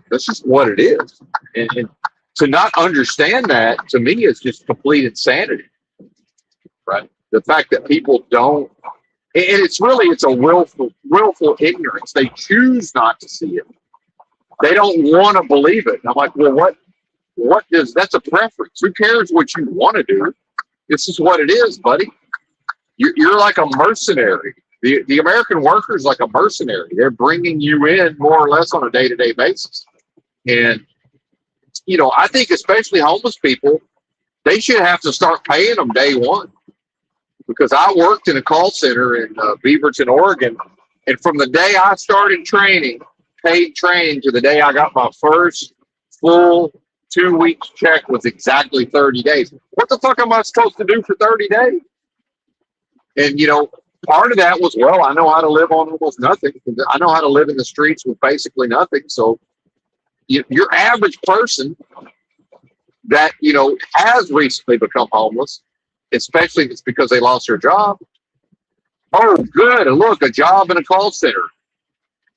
Speaker 1: that's just what it is. And to not understand that, to me, is just complete insanity, right? The fact that people don't, and it's a willful ignorance. They choose not to see it. They don't want to believe it. And I'm like, well, that's a preference. Who cares what you want to do? This is what it is, buddy. You're like a mercenary. The American worker is like a mercenary. They're bringing you in more or less on a day-to-day basis. And, you know, I think especially homeless people, they should have to start paying them day one. Because I worked in a call center in Beaverton, Oregon. And from the day I started paid training, to the day I got my first full 2 weeks check was exactly 30 days. What the fuck am I supposed to do for 30 days? And, you know, part of that was, well, I know how to live on almost nothing. I know how to live in the streets with basically nothing. So your average person that, you know, has recently become homeless, especially if it's because they lost their job. Oh, good. And look, a job in a call center.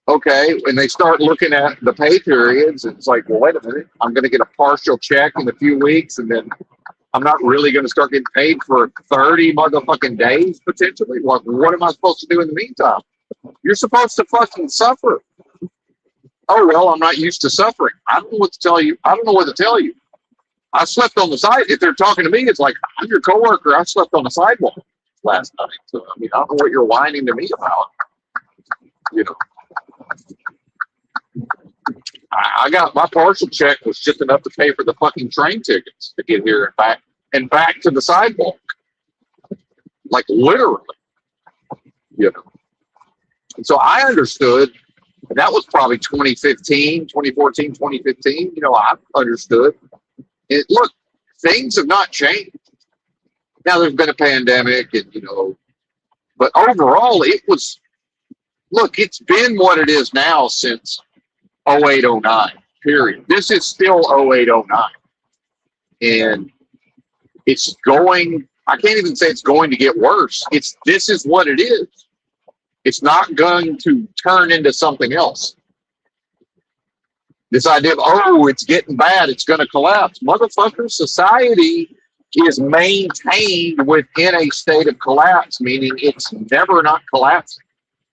Speaker 1: Okay. And they start looking at the pay periods. And it's like, well, wait a minute. I'm going to get a partial check in a few weeks. And then I'm not really going to start getting paid for 30 motherfucking days, potentially. Like, what am I supposed to do in the meantime? You're supposed to fucking suffer. Oh, well, I'm not used to suffering. I don't know what to tell you. I don't know what to tell you. I slept on the side. If they're talking to me, it's like, I'm your coworker. I slept on the sidewalk last night. So, I mean, I don't know what you're whining to me about. You know, I got my partial check was just enough to pay for the fucking train tickets to get here and back to the sidewalk. Like, literally, you know. And so I understood, and that was probably 2015, 2014, 2015. You know, I understood. Look, things have not changed. Now there's been a pandemic, and but overall it was. Look, it's been what it is now since 08, 09. Period. This is still 08, 09, and it's going. I can't even say it's going to get worse. This is what it is. It's not going to turn into something else. This idea of, oh, it's getting bad, it's going to collapse. Motherfucker, society is maintained within a state of collapse, meaning it's never not collapsing.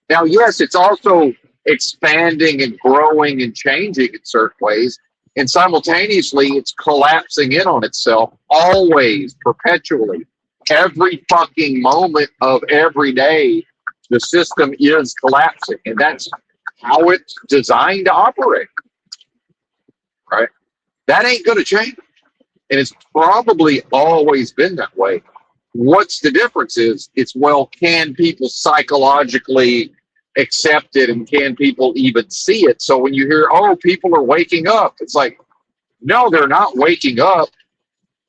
Speaker 1: Now, yes, it's also expanding and growing and changing in certain ways. And simultaneously, it's collapsing in on itself always, perpetually. Every fucking moment of every day, the system is collapsing. And that's how it's designed to operate, right? That ain't going to change. And it's probably always been that way. What's the difference is, it's, well, can people psychologically accept it, and can people even see it? So when you hear, oh, people are waking up, it's like, no, they're not waking up.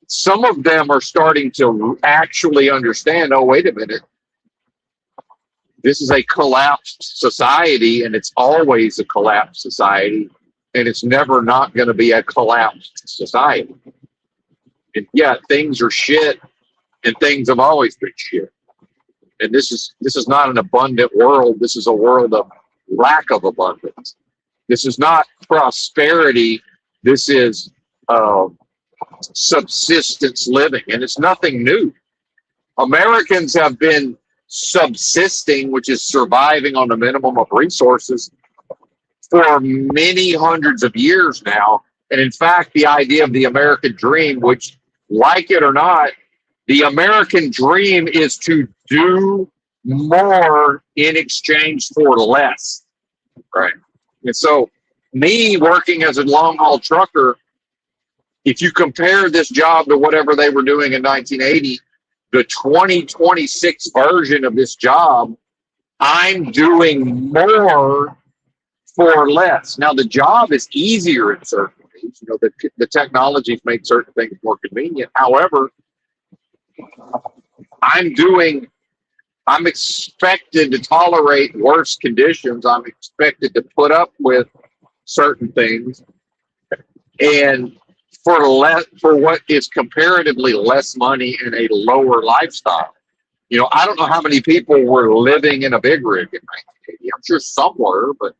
Speaker 1: Some of them are starting to actually understand, oh, wait a minute, this is a collapsed society, and it's always a collapsed society, and it's never not going to be a collapsed society. And yeah, things are shit, and things have always been shit. And this is not an abundant world. This is a world of lack of abundance. This is not prosperity. This is subsistence living, and it's nothing new. Americans have been subsisting, which is surviving on the minimum of resources, for many hundreds of years now. And in fact, the idea of the American dream, which, like it or not, the American dream is to do more in exchange for less, right? And so, me working as a long haul trucker, if you compare this job to whatever they were doing in 1980, the 2026 version of this job, I'm doing more for less. Now, the job is easier in certain ways. The technologies make certain things more convenient. However, I'm expected to tolerate worse conditions. I'm expected to put up with certain things, and for what is comparatively less money and a lower lifestyle. I don't know how many people were living in a big rig in 1980. I'm sure some were, but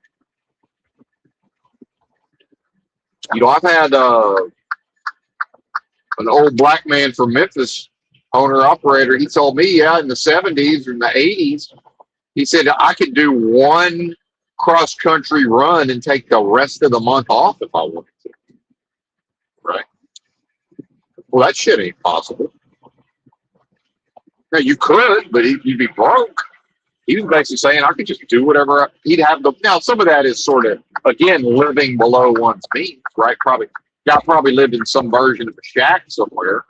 Speaker 1: I've had an old black man from Memphis, owner operator. He told me, yeah, in the 70s or in the 80s, he said I could do one cross country run and take the rest of the month off if I wanted to. Right? Well, that shit ain't possible. Now, you could, but you'd be broke. He was basically saying I could just do whatever. He'd have now, some of that is sort of, again, living below one's means, right? Probably lived in some version of a shack somewhere.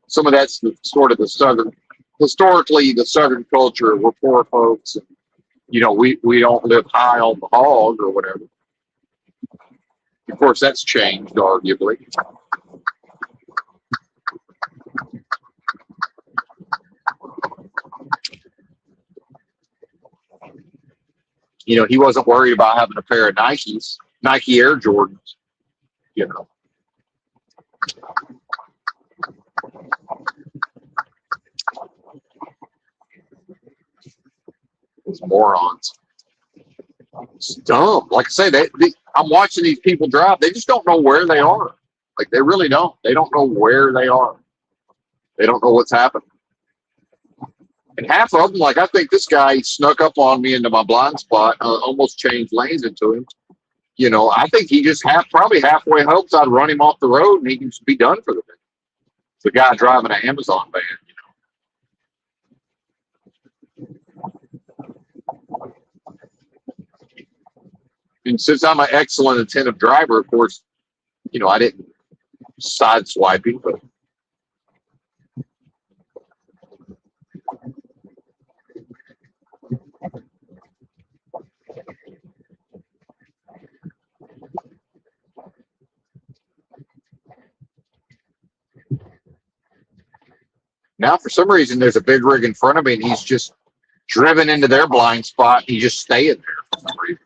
Speaker 1: Some of that's sort of the historically the Southern culture. We're poor folks. And, we don't live high on the hog or whatever. Of course, that's changed, arguably. He wasn't worried about having a pair of Nike Air Jordans. Those morons. It's dumb. Like I say, I'm watching these people drive. They just don't know where they are. Like, they really don't. They don't know where they are. They don't know what's happening. And half of them, like, I think this guy snuck up on me into my blind spot, almost changed lanes into him. I think he just probably halfway hopes I'd run him off the road and he can just be done for the day. The guy driving an Amazon van, And since I'm an excellent attentive driver, of course, I didn't sideswipe him, but Now, for some reason, there's a big rig in front of me, and he's just driven into their blind spot. And he's just staying there for some reason.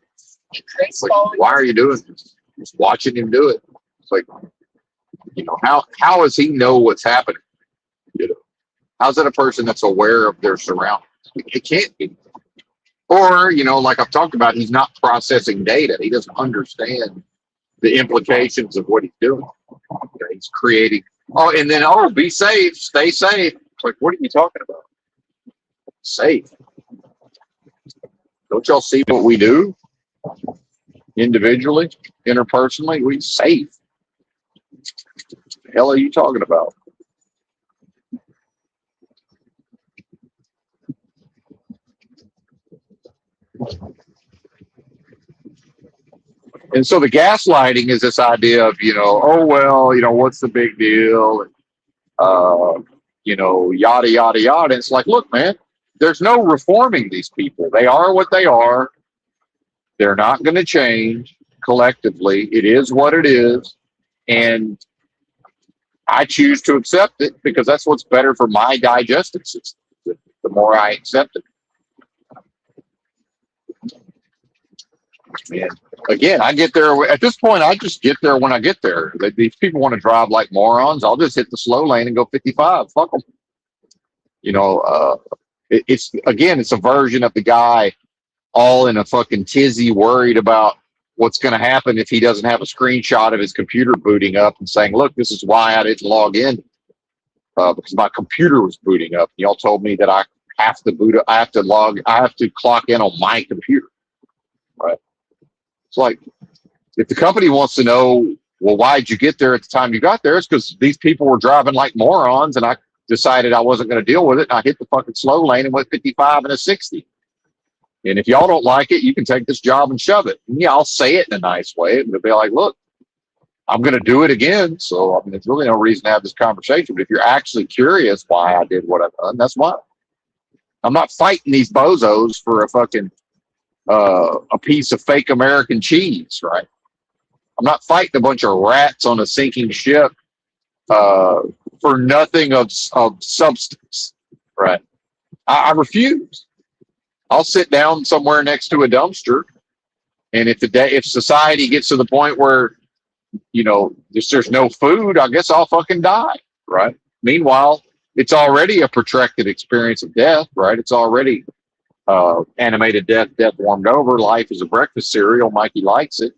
Speaker 1: It's like, why are you doing this? Just watching him do it. It's like, how does he know what's happening? How's that a person that's aware of their surroundings? It can't be. Or, like I've talked about, he's not processing data. He doesn't understand the implications of what he's doing. He's creating. Oh, and then, be safe, stay safe. It's like, what are you talking about? Safe. Don't y'all see what we do individually, interpersonally? We safe. What the hell are you talking about? And so the gaslighting is this idea of, what's the big deal? Yada, yada, yada. And it's like, look, man, there's no reforming these people. They are what they are. They're not going to change collectively. It is what it is. And I choose to accept it because that's what's better for my digestive system. The more I accept it. And again, I get there at this point. I just get there when I get there. These people want to drive like morons. I'll just hit the slow lane and go 55. Fuck them. It's a version of the guy all in a fucking tizzy, worried about what's going to happen if he doesn't have a screenshot of his computer booting up and saying, "Look, this is why I didn't log in because my computer was booting up. Y'all told me that I have to boot up. I have to clock in on my computer." Right? It's like, if the company wants to know, well, why'd you get there at the time you got there? It's because these people were driving like morons, and I decided I wasn't going to deal with it. And I hit the fucking slow lane and went 55 and a 60. And if y'all don't like it, you can take this job and shove it. And yeah, I'll say it in a nice way. But be like, look, I'm going to do it again. So there's really no reason to have this conversation. But if you're actually curious why I did what I've done, that's why. I'm not fighting these bozos for a fucking a piece of fake American cheese, right? I'm not fighting a bunch of rats on a sinking ship for nothing of substance, right? I refuse. I'll sit down somewhere next to a dumpster, and if society gets to the point where there's no food, I guess I'll fucking die, right? Meanwhile, it's already a protracted experience of death, right? It's already animated death warmed over. Life is a breakfast cereal. Mikey likes it.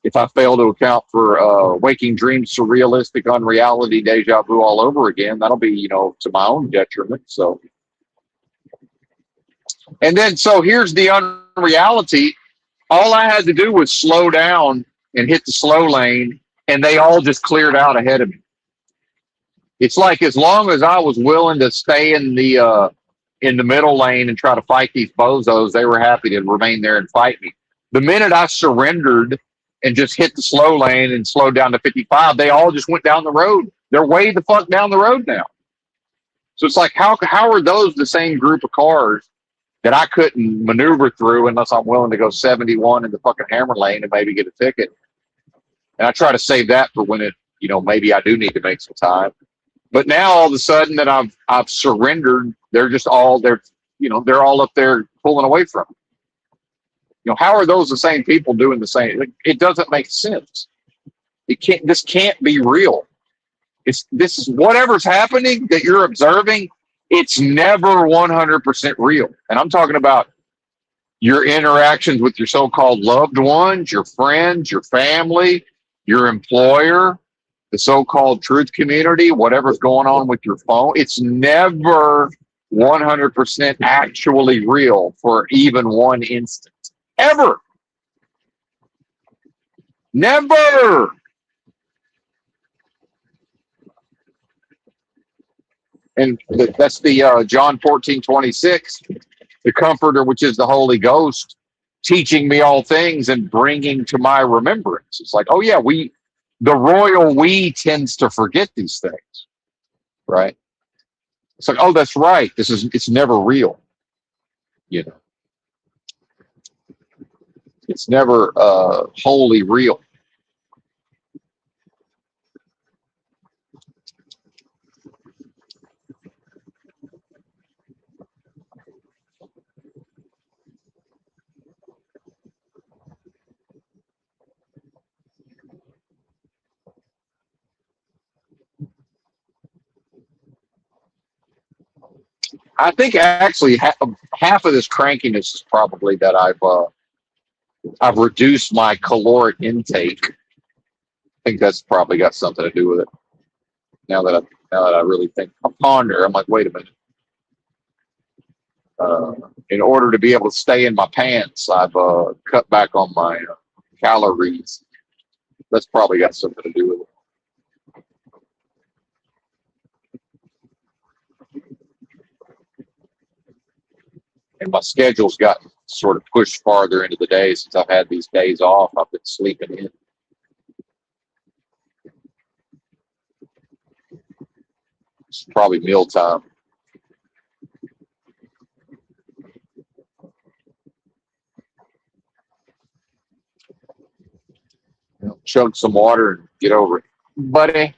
Speaker 1: If I fail to account for waking dreams, surrealistic, unreality, deja vu all over again, that'll be, to my own detriment. So, and then, so here's the unreality. All I had to do was slow down and hit the slow lane, and they all just cleared out ahead of me. It's like, as long as I was willing to stay in the middle lane and try to fight these bozos, they were happy to remain there and fight me. The minute I surrendered and just hit the slow lane and slowed down to 55, they all just went down the road. They're way the fuck down the road now. So it's like, how are those the same group of cars that I couldn't maneuver through unless I'm willing to go 71 in the fucking hammer lane and maybe get a ticket? And I try to save that for when it, maybe I do need to make some time. But now all of a sudden that I've surrendered, they're all up there pulling away from me. How are those the same people doing the same? It doesn't make sense. This can't be real. This is whatever's happening that you're observing. It's never 100% real. And I'm talking about your interactions with your so-called loved ones, your friends, your family, your employer, the so-called truth community, whatever's going on with your phone. It's never 100% actually real for even one instant. Ever. Never. And that's the John 14:26, the Comforter, which is the Holy Ghost, teaching me all things and bringing to my remembrance. It's like, oh yeah, the royal we tends to forget these things, right? It's like, oh, that's right. It's never real. It's never wholly real. I think actually half of this crankiness is probably that I've reduced my caloric intake. I think that's probably got something to do with it. Now that I really think, I ponder, I'm like, wait a minute. In order to be able to stay in my pants, I've cut back on my calories. That's probably got something to do with it. And my schedule's gotten sort of pushed farther into the day since I've had these days off. I've been sleeping in. It's probably mealtime. Chug some water and get over it, buddy.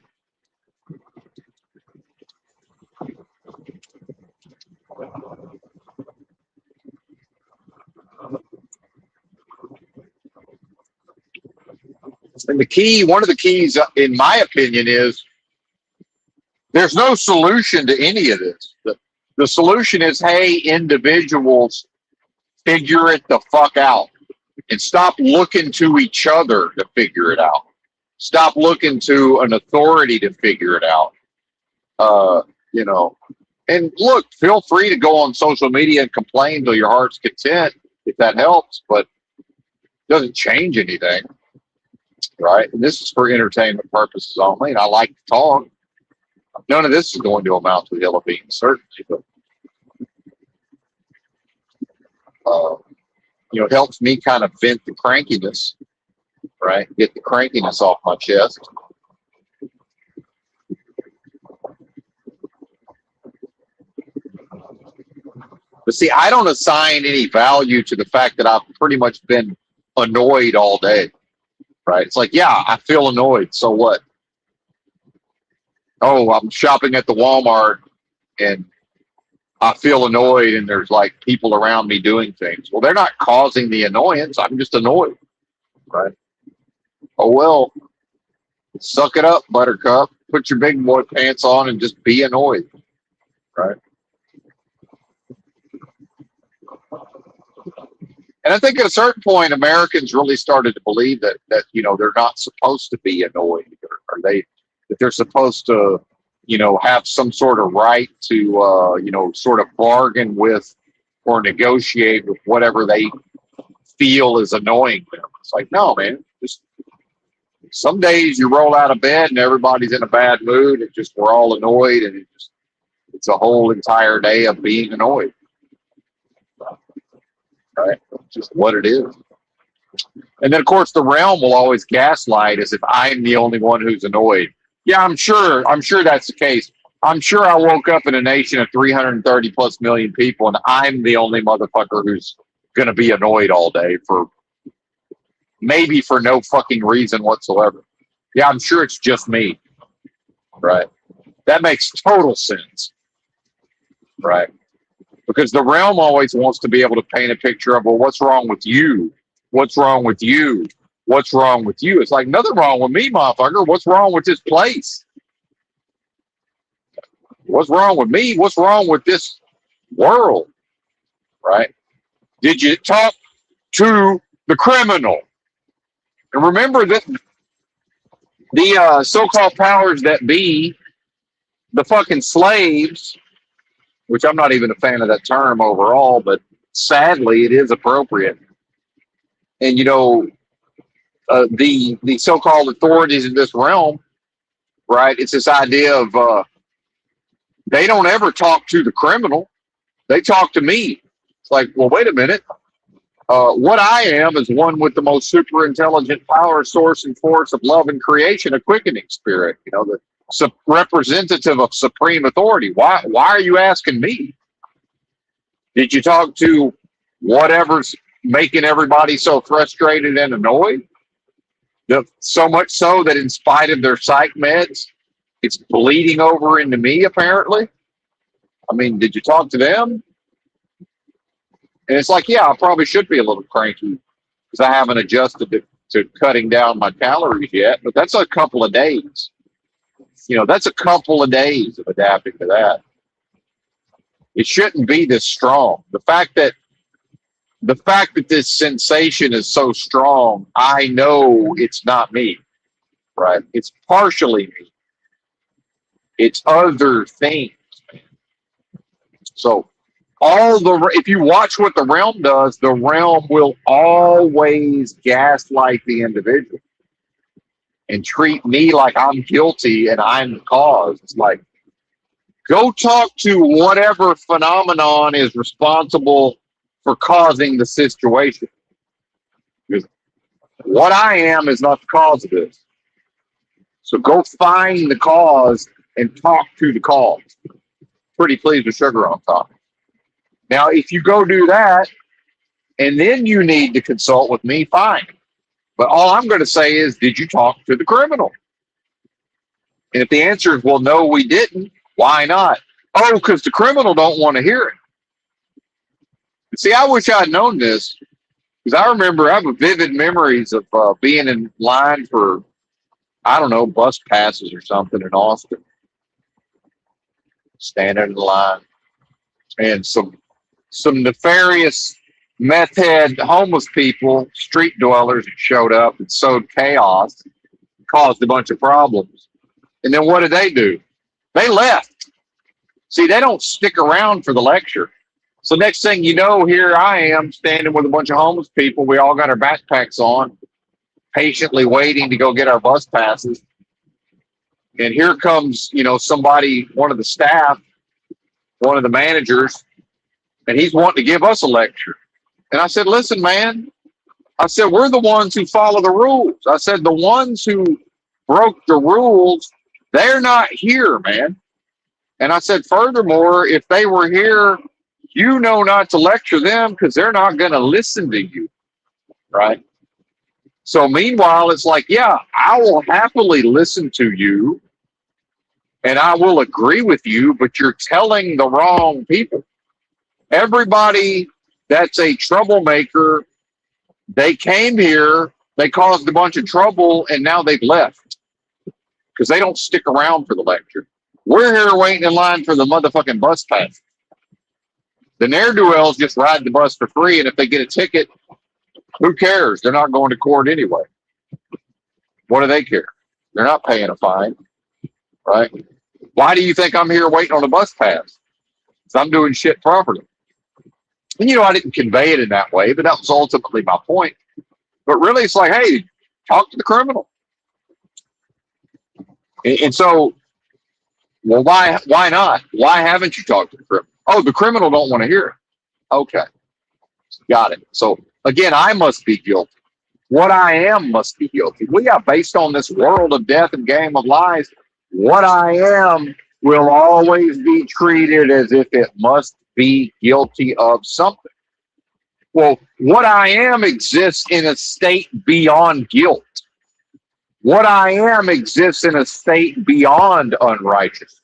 Speaker 1: And one of the keys, in my opinion, is there's no solution to any of this. The solution is, hey, individuals, figure it the fuck out and stop looking to each other to figure it out. Stop looking to an authority to figure it out. You know, and look, feel free to go on social media and complain till your heart's content if that helps, but it doesn't change anything, right? And this is for entertainment purposes only. And I like to talk. None of this is going to amount to the hill of beans, certainly, but it helps me kind of vent the crankiness, right? Get the crankiness off my chest. But see, I don't assign any value to the fact that I've pretty much been annoyed all day, right? It's like, yeah, I feel annoyed. So what? Oh, I'm shopping at the Walmart and I feel annoyed and there's like people around me doing things. Well, they're not causing the annoyance. I'm just annoyed, right? Oh, well, suck it up, buttercup. Put your big boy pants on and just be annoyed, right? And I think at a certain point, Americans really started to believe that they're not supposed to be annoyed, or that they're supposed to have some sort of right to sort of bargain with or negotiate with whatever they feel is annoying them. It's like, no, man. Just some days you roll out of bed and everybody's in a bad mood, and just we're all annoyed, and it's a whole entire day of being annoyed. Right? Just what it is. And then, of course, the realm will always gaslight as if I'm the only one who's annoyed. Yeah, I'm sure that's the case. I'm sure I woke up in a nation of 330 plus million people, and I'm the only motherfucker who's going to be annoyed all day for no fucking reason whatsoever. Yeah, I'm sure it's just me. Right? That makes total sense. Right? Because the realm always wants to be able to paint a picture of, well, what's wrong with you? What's wrong with you? What's wrong with you? It's like, nothing wrong with me, motherfucker. What's wrong with this place? What's wrong with me? What's wrong with this world? Right? Did you talk to the criminal? And remember that the so-called powers that be, the fucking slaves, which I'm not even a fan of that term overall, but sadly it is appropriate. And the so-called authorities in this realm, right? It's this idea of they don't ever talk to the criminal; they talk to me. It's like, well, wait a minute. What I am is one with the most super intelligent power source and force of love and creation, a quickening spirit. The representative of supreme authority. Why are you asking me? Did you talk to whatever's making everybody so frustrated and annoyed? So much so that in spite of their psych meds, it's bleeding over into me, apparently. I mean, did you talk to them? And it's like, yeah, I probably should be a little cranky because I haven't adjusted to cutting down my calories yet, but that's a couple of days. That's a couple of days of adapting to that. It shouldn't be this strong. The fact that this sensation is so strong, I know it's not me, right? It's partially me. It's other things. So if you watch what the realm does, the realm will always gaslight the individual and treat me like I'm guilty and I'm the cause. It's like, go talk to whatever phenomenon is responsible for causing the situation. Because what I am is not the cause of this. So go find the cause and talk to the cause. Pretty pleased with sugar on top. Now, if you go do that, and then you need to consult with me, fine. But all I'm going to say is, did you talk to the criminal? And if the answer is, well, no, we didn't, why not? Oh, because the criminal don't want to hear it. See, I wish I'd known this, because I remember I have vivid memories of being in line for, I don't know, bus passes or something in Austin. Standing in the line. And some nefarious meth head homeless people, street dwellers, showed up and sowed chaos, caused a bunch of problems. And then what did they do? They left. See, they don't stick around for the lecture. So next thing you know, here I am standing with a bunch of homeless people. We all got our backpacks on, patiently waiting to go get our bus passes. And here comes, somebody, one of the staff, one of the managers, and he's wanting to give us a lecture. And I said, listen, man, I said, we're the ones who follow the rules. I said, the ones who broke the rules, they're not here, man. And I said, furthermore, if they were here, you know not to lecture them because they're not going to listen to you, right? So meanwhile, it's like, yeah, I will happily listen to you and I will agree with you, but you're telling the wrong people. Everybody that's a troublemaker, they came here, they caused a bunch of trouble, and now they've left because they don't stick around for the lecture. We're here waiting in line for the motherfucking bus pass. The ne'er-do-wells just ride the bus for free, and if they get a ticket, who cares? They're not going to court anyway. What do they care? They're not paying a fine, right? Why do you think I'm here waiting on a bus pass? Because I'm doing shit properly. And, I didn't convey it in that way, but that was ultimately my point. But really, it's like, hey, talk to the criminal. And so, well, why not? Why haven't you talked to the criminal? Oh, the criminal don't want to hear it. Okay. Got it. So, again, I must be guilty. What I am must be guilty. Well, yeah, based on this world of death and game of lies, what I am will always be treated as if it must be guilty of something. Well, what I am exists in a state beyond guilt. What I am exists in a state beyond unrighteousness.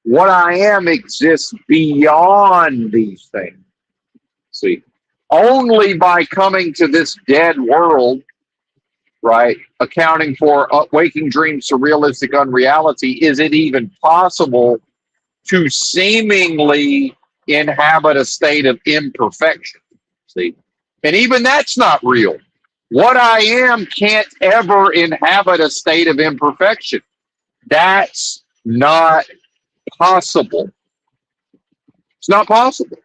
Speaker 1: What I am exists beyond these things. See, only by coming to this dead world, right, accounting for waking dreams to realistic unreality, is it even possible to seemingly inhabit a state of imperfection. See, and even that's not real. What I am can't ever inhabit a state of imperfection. That's not possible. It's not possible.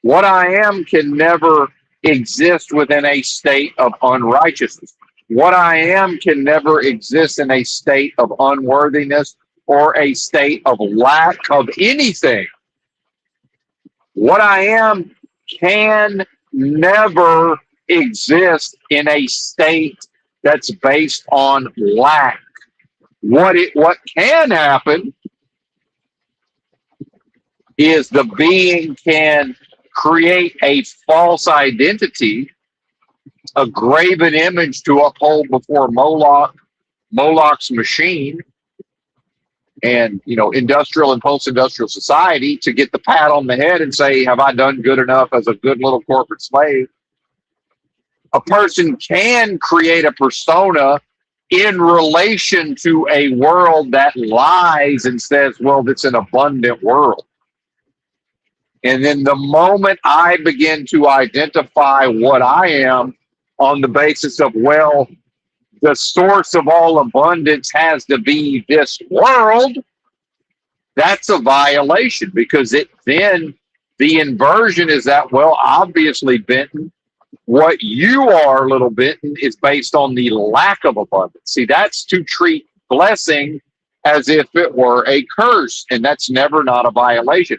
Speaker 1: What I am can never exist within a state of unrighteousness. What I am can never exist in a state of unworthiness or a state of lack of anything. What I am can never exist in a state that's based on lack. What can happen is the being can create a false identity, a graven image to uphold before Moloch's machine, and industrial and post-industrial society to get the pat on the head and say, have I done good enough as a good little corporate slave? A person can create a persona in relation to a world that lies and says, well, it's an abundant world. And then the moment I begin to identify what I am on the basis of, well, the source of all abundance has to be this world, that's a violation, because it then the inversion is that, well, obviously, Benton, what you are, little Benton, is based on the lack of abundance. See, that's to treat blessing as if it were a curse, and that's never not a violation.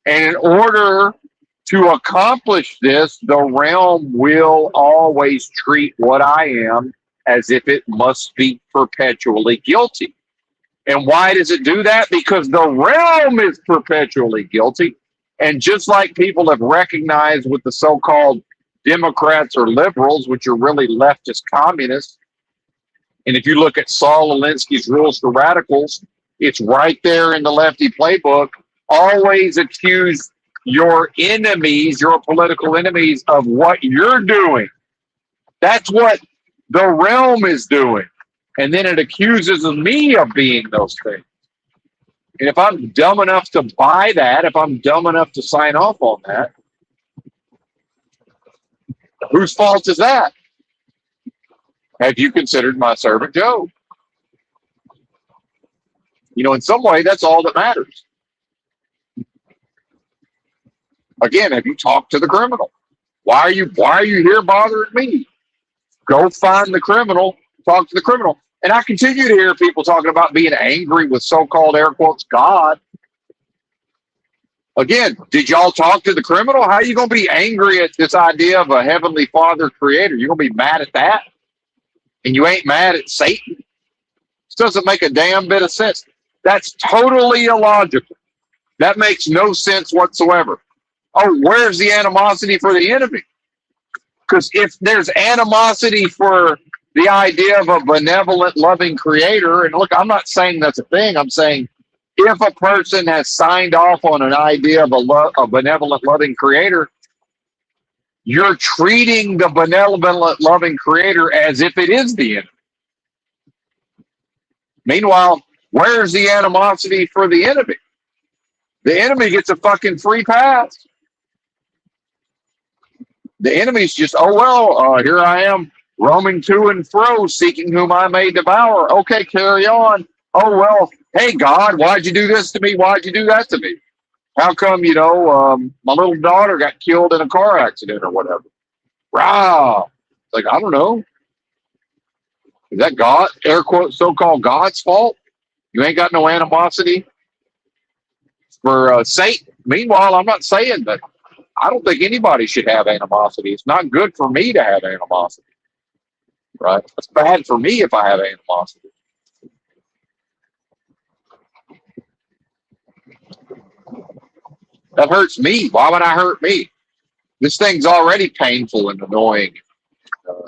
Speaker 1: And in order to accomplish this, the realm will always treat what I am as if it must be perpetually guilty. And why does it do that? Because the realm is perpetually guilty. And just like people have recognized with the so-called Democrats or liberals, which are really leftist communists, and if you look at Saul Alinsky's Rules for Radicals, it's right there in the lefty playbook. Always accuse your enemies, your political enemies, of what you're doing. That's what the realm is doing. And then it accuses me of being those things. And if I'm dumb enough to buy that, if I'm dumb enough to sign off on that, whose fault is that? Have you considered my servant Job? You know, in some way, that's all that matters. Again, have you talked to the criminal? Why are you here bothering me? Go find the criminal, talk to the criminal. And I continue to hear people talking about being angry with so-called, air quotes, God. Again, did y'all talk to the criminal? How are you going to be angry at this idea of a heavenly Father creator? You're going to be mad at that? And you ain't mad at Satan? This doesn't make a damn bit of sense. That's totally illogical. That makes no sense whatsoever. Oh, where's the animosity for the enemy? Because if there's animosity for the idea of a benevolent, loving creator, and look, I'm not saying that's a thing. I'm saying if a person has signed off on an idea of a benevolent, loving creator, you're treating the benevolent, loving creator as if it is the enemy. Meanwhile, where's the animosity for the enemy? The enemy gets a fucking free pass. The enemy's just, oh, well, here I am roaming to and fro, seeking whom I may devour. Okay, carry on. Oh, well, hey, God, why'd you do this to me? Why'd you do that to me? How come, my little daughter got killed in a car accident or whatever? Rah. Like, I don't know. Is that God, air quote, so-called God's fault? You ain't got no animosity for Satan. Meanwhile, I'm not saying that. I don't think anybody should have animosity. It's not good for me to have animosity. Right? It's bad for me if I have animosity. That hurts me. Why would I hurt me? This thing's already painful and annoying.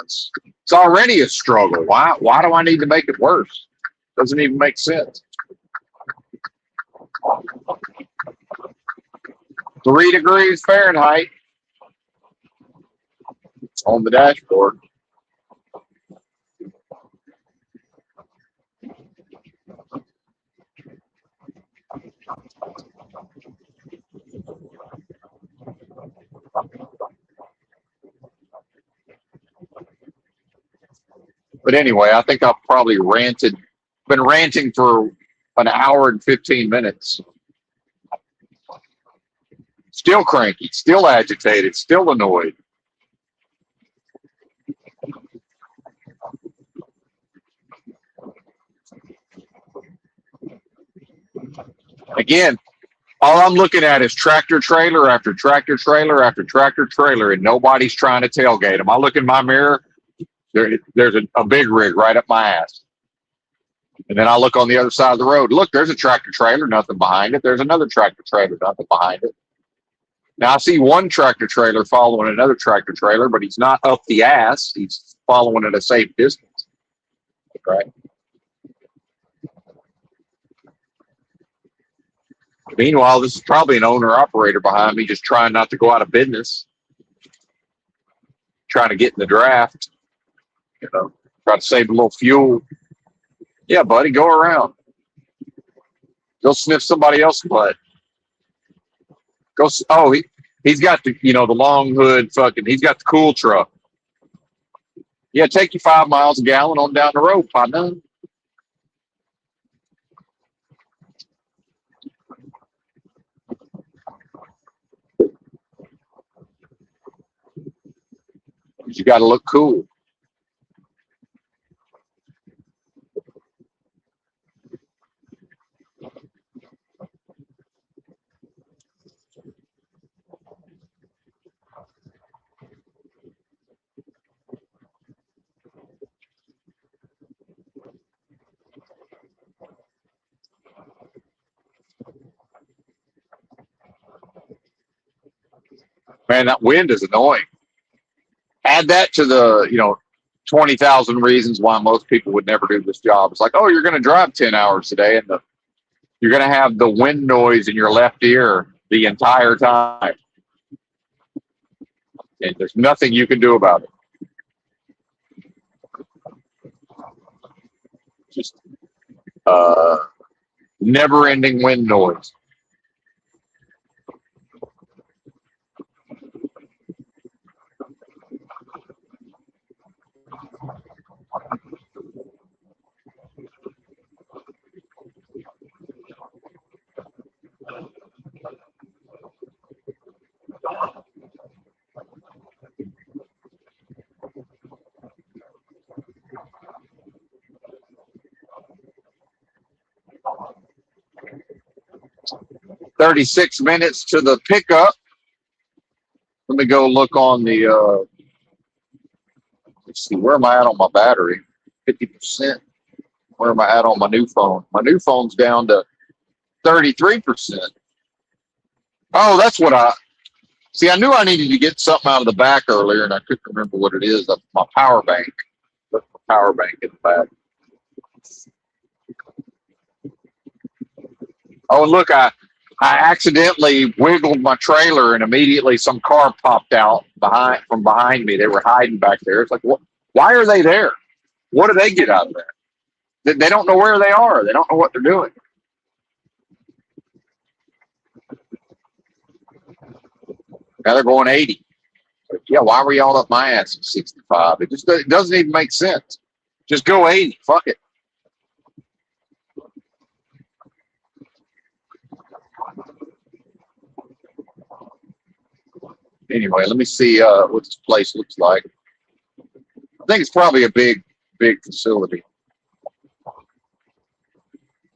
Speaker 1: It's already a struggle. Why do I need to make it worse? Doesn't even make sense. 3 degrees Fahrenheit on the dashboard. But anyway, I think I've probably been ranting for an hour and 15 minutes. Still cranky, still agitated, still annoyed. Again, all I'm looking at is tractor trailer after tractor trailer after tractor trailer, and nobody's trying to tailgate them. I look in my mirror, there's a big rig right up my ass. And then I look on the other side of the road. Look, there's a tractor trailer, nothing behind it. There's another tractor trailer, nothing behind it. Now I see one tractor trailer following another tractor trailer, but he's not up the ass. He's following at a safe distance. Right? Meanwhile, this is probably an owner-operator behind me just trying not to go out of business, trying to get in the draft, try to save a little fuel. Yeah, buddy, go around. Go sniff somebody else's butt. Oh, he's got the the long hood fucking. He's got the cool truck. Yeah, take you 5 miles a gallon on down the road, partner. You got to look cool. Man, that wind is annoying. Add that to the 20,000 reasons why most people would never do this job. It's like, oh, you're going to drive 10 hours today, and you're going to have the wind noise in your left ear the entire time, and there's nothing you can do about it. Just uh, never-ending wind noise. 36 minutes to the pickup. Let me go look on the. Let's see, where am I at on my battery? 50%. Where am I at on my new phone? My new phone's down to 33%. Oh, that's what I see. I knew I needed to get something out of the back earlier, and I couldn't remember what it is. My power bank. Put my power bank in the back. Oh, look, I accidentally wiggled my trailer, and immediately some car popped out from behind me. They were hiding back there. It's like, what? Why are they there? What do they get out of there? They don't know where they are. They don't know what they're doing. Now they're going 80. Yeah, why were y'all up my ass at 65? It doesn't even make sense. Just go 80. Fuck it. Anyway, let me see what this place looks like. I think it's probably a big facility.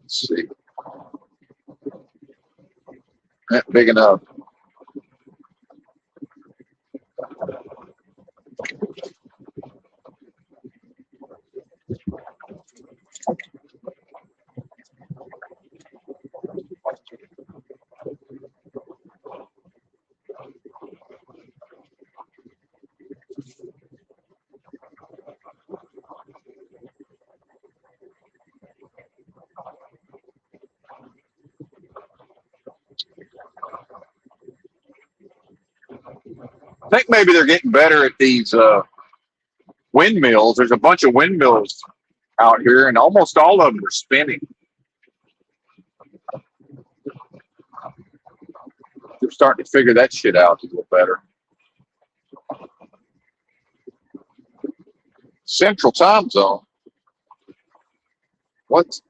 Speaker 1: Let's see. Not big enough. I think maybe they're getting better at these windmills. There's a bunch of windmills out here, and almost all of them are spinning. They're starting to figure that shit out a little better. Central time zone. What?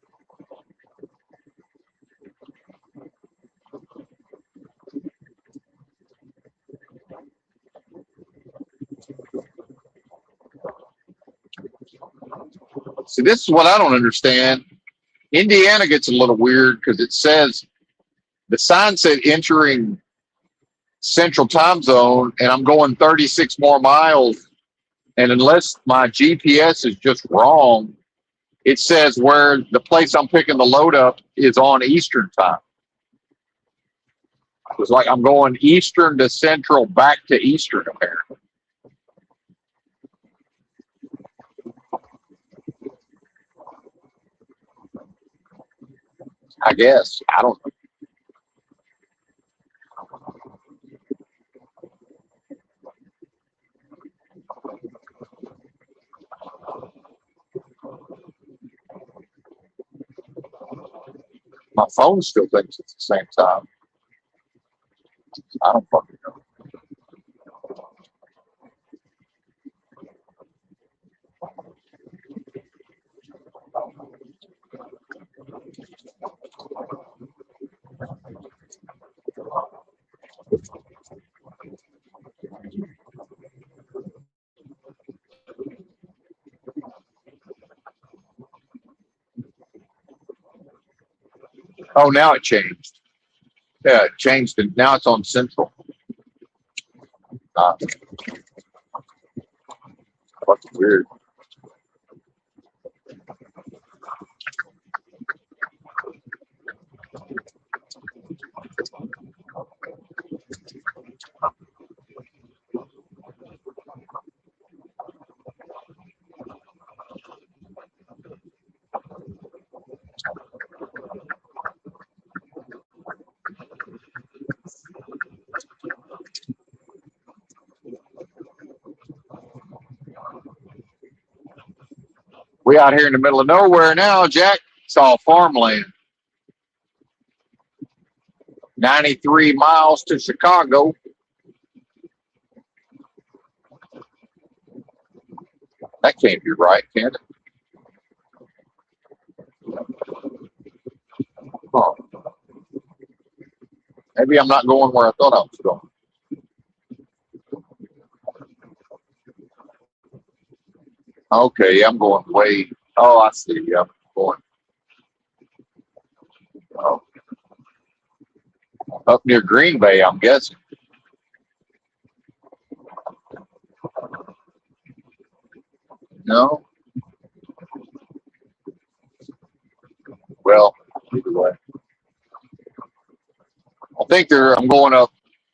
Speaker 1: See, this is what I don't understand. Indiana gets a little weird because it says the sign said entering central time zone, and I'm going 36 more miles. And unless my GPS is just wrong, it says where the place I'm picking the load up is on Eastern time. It's like I'm going Eastern to Central back to Eastern, apparently. I guess. I don't know. My phone still thinks it's the same time. I don't fucking know. Oh, now it changed. Yeah, it changed, and now it's on Central. Fucking weird. We out here in the middle of nowhere now, Jack. It's all farmland. 93 miles to Chicago. That can't be right, can it? Huh. Maybe I'm not going where I thought I was going. Okay, I'm going way. Oh, I see. Yeah, I'm going oh, up near Green Bay, I'm guessing. No? Well, either way. I think I'm going up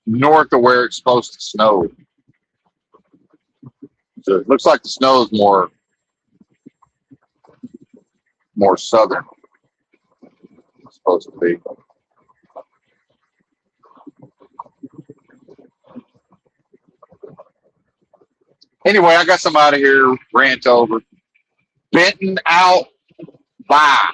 Speaker 1: north of where it's supposed to snow. So it looks like the snow is more southern. It's supposed to be. Anyway, I got some out of here. Rant over. Benton out. Bye.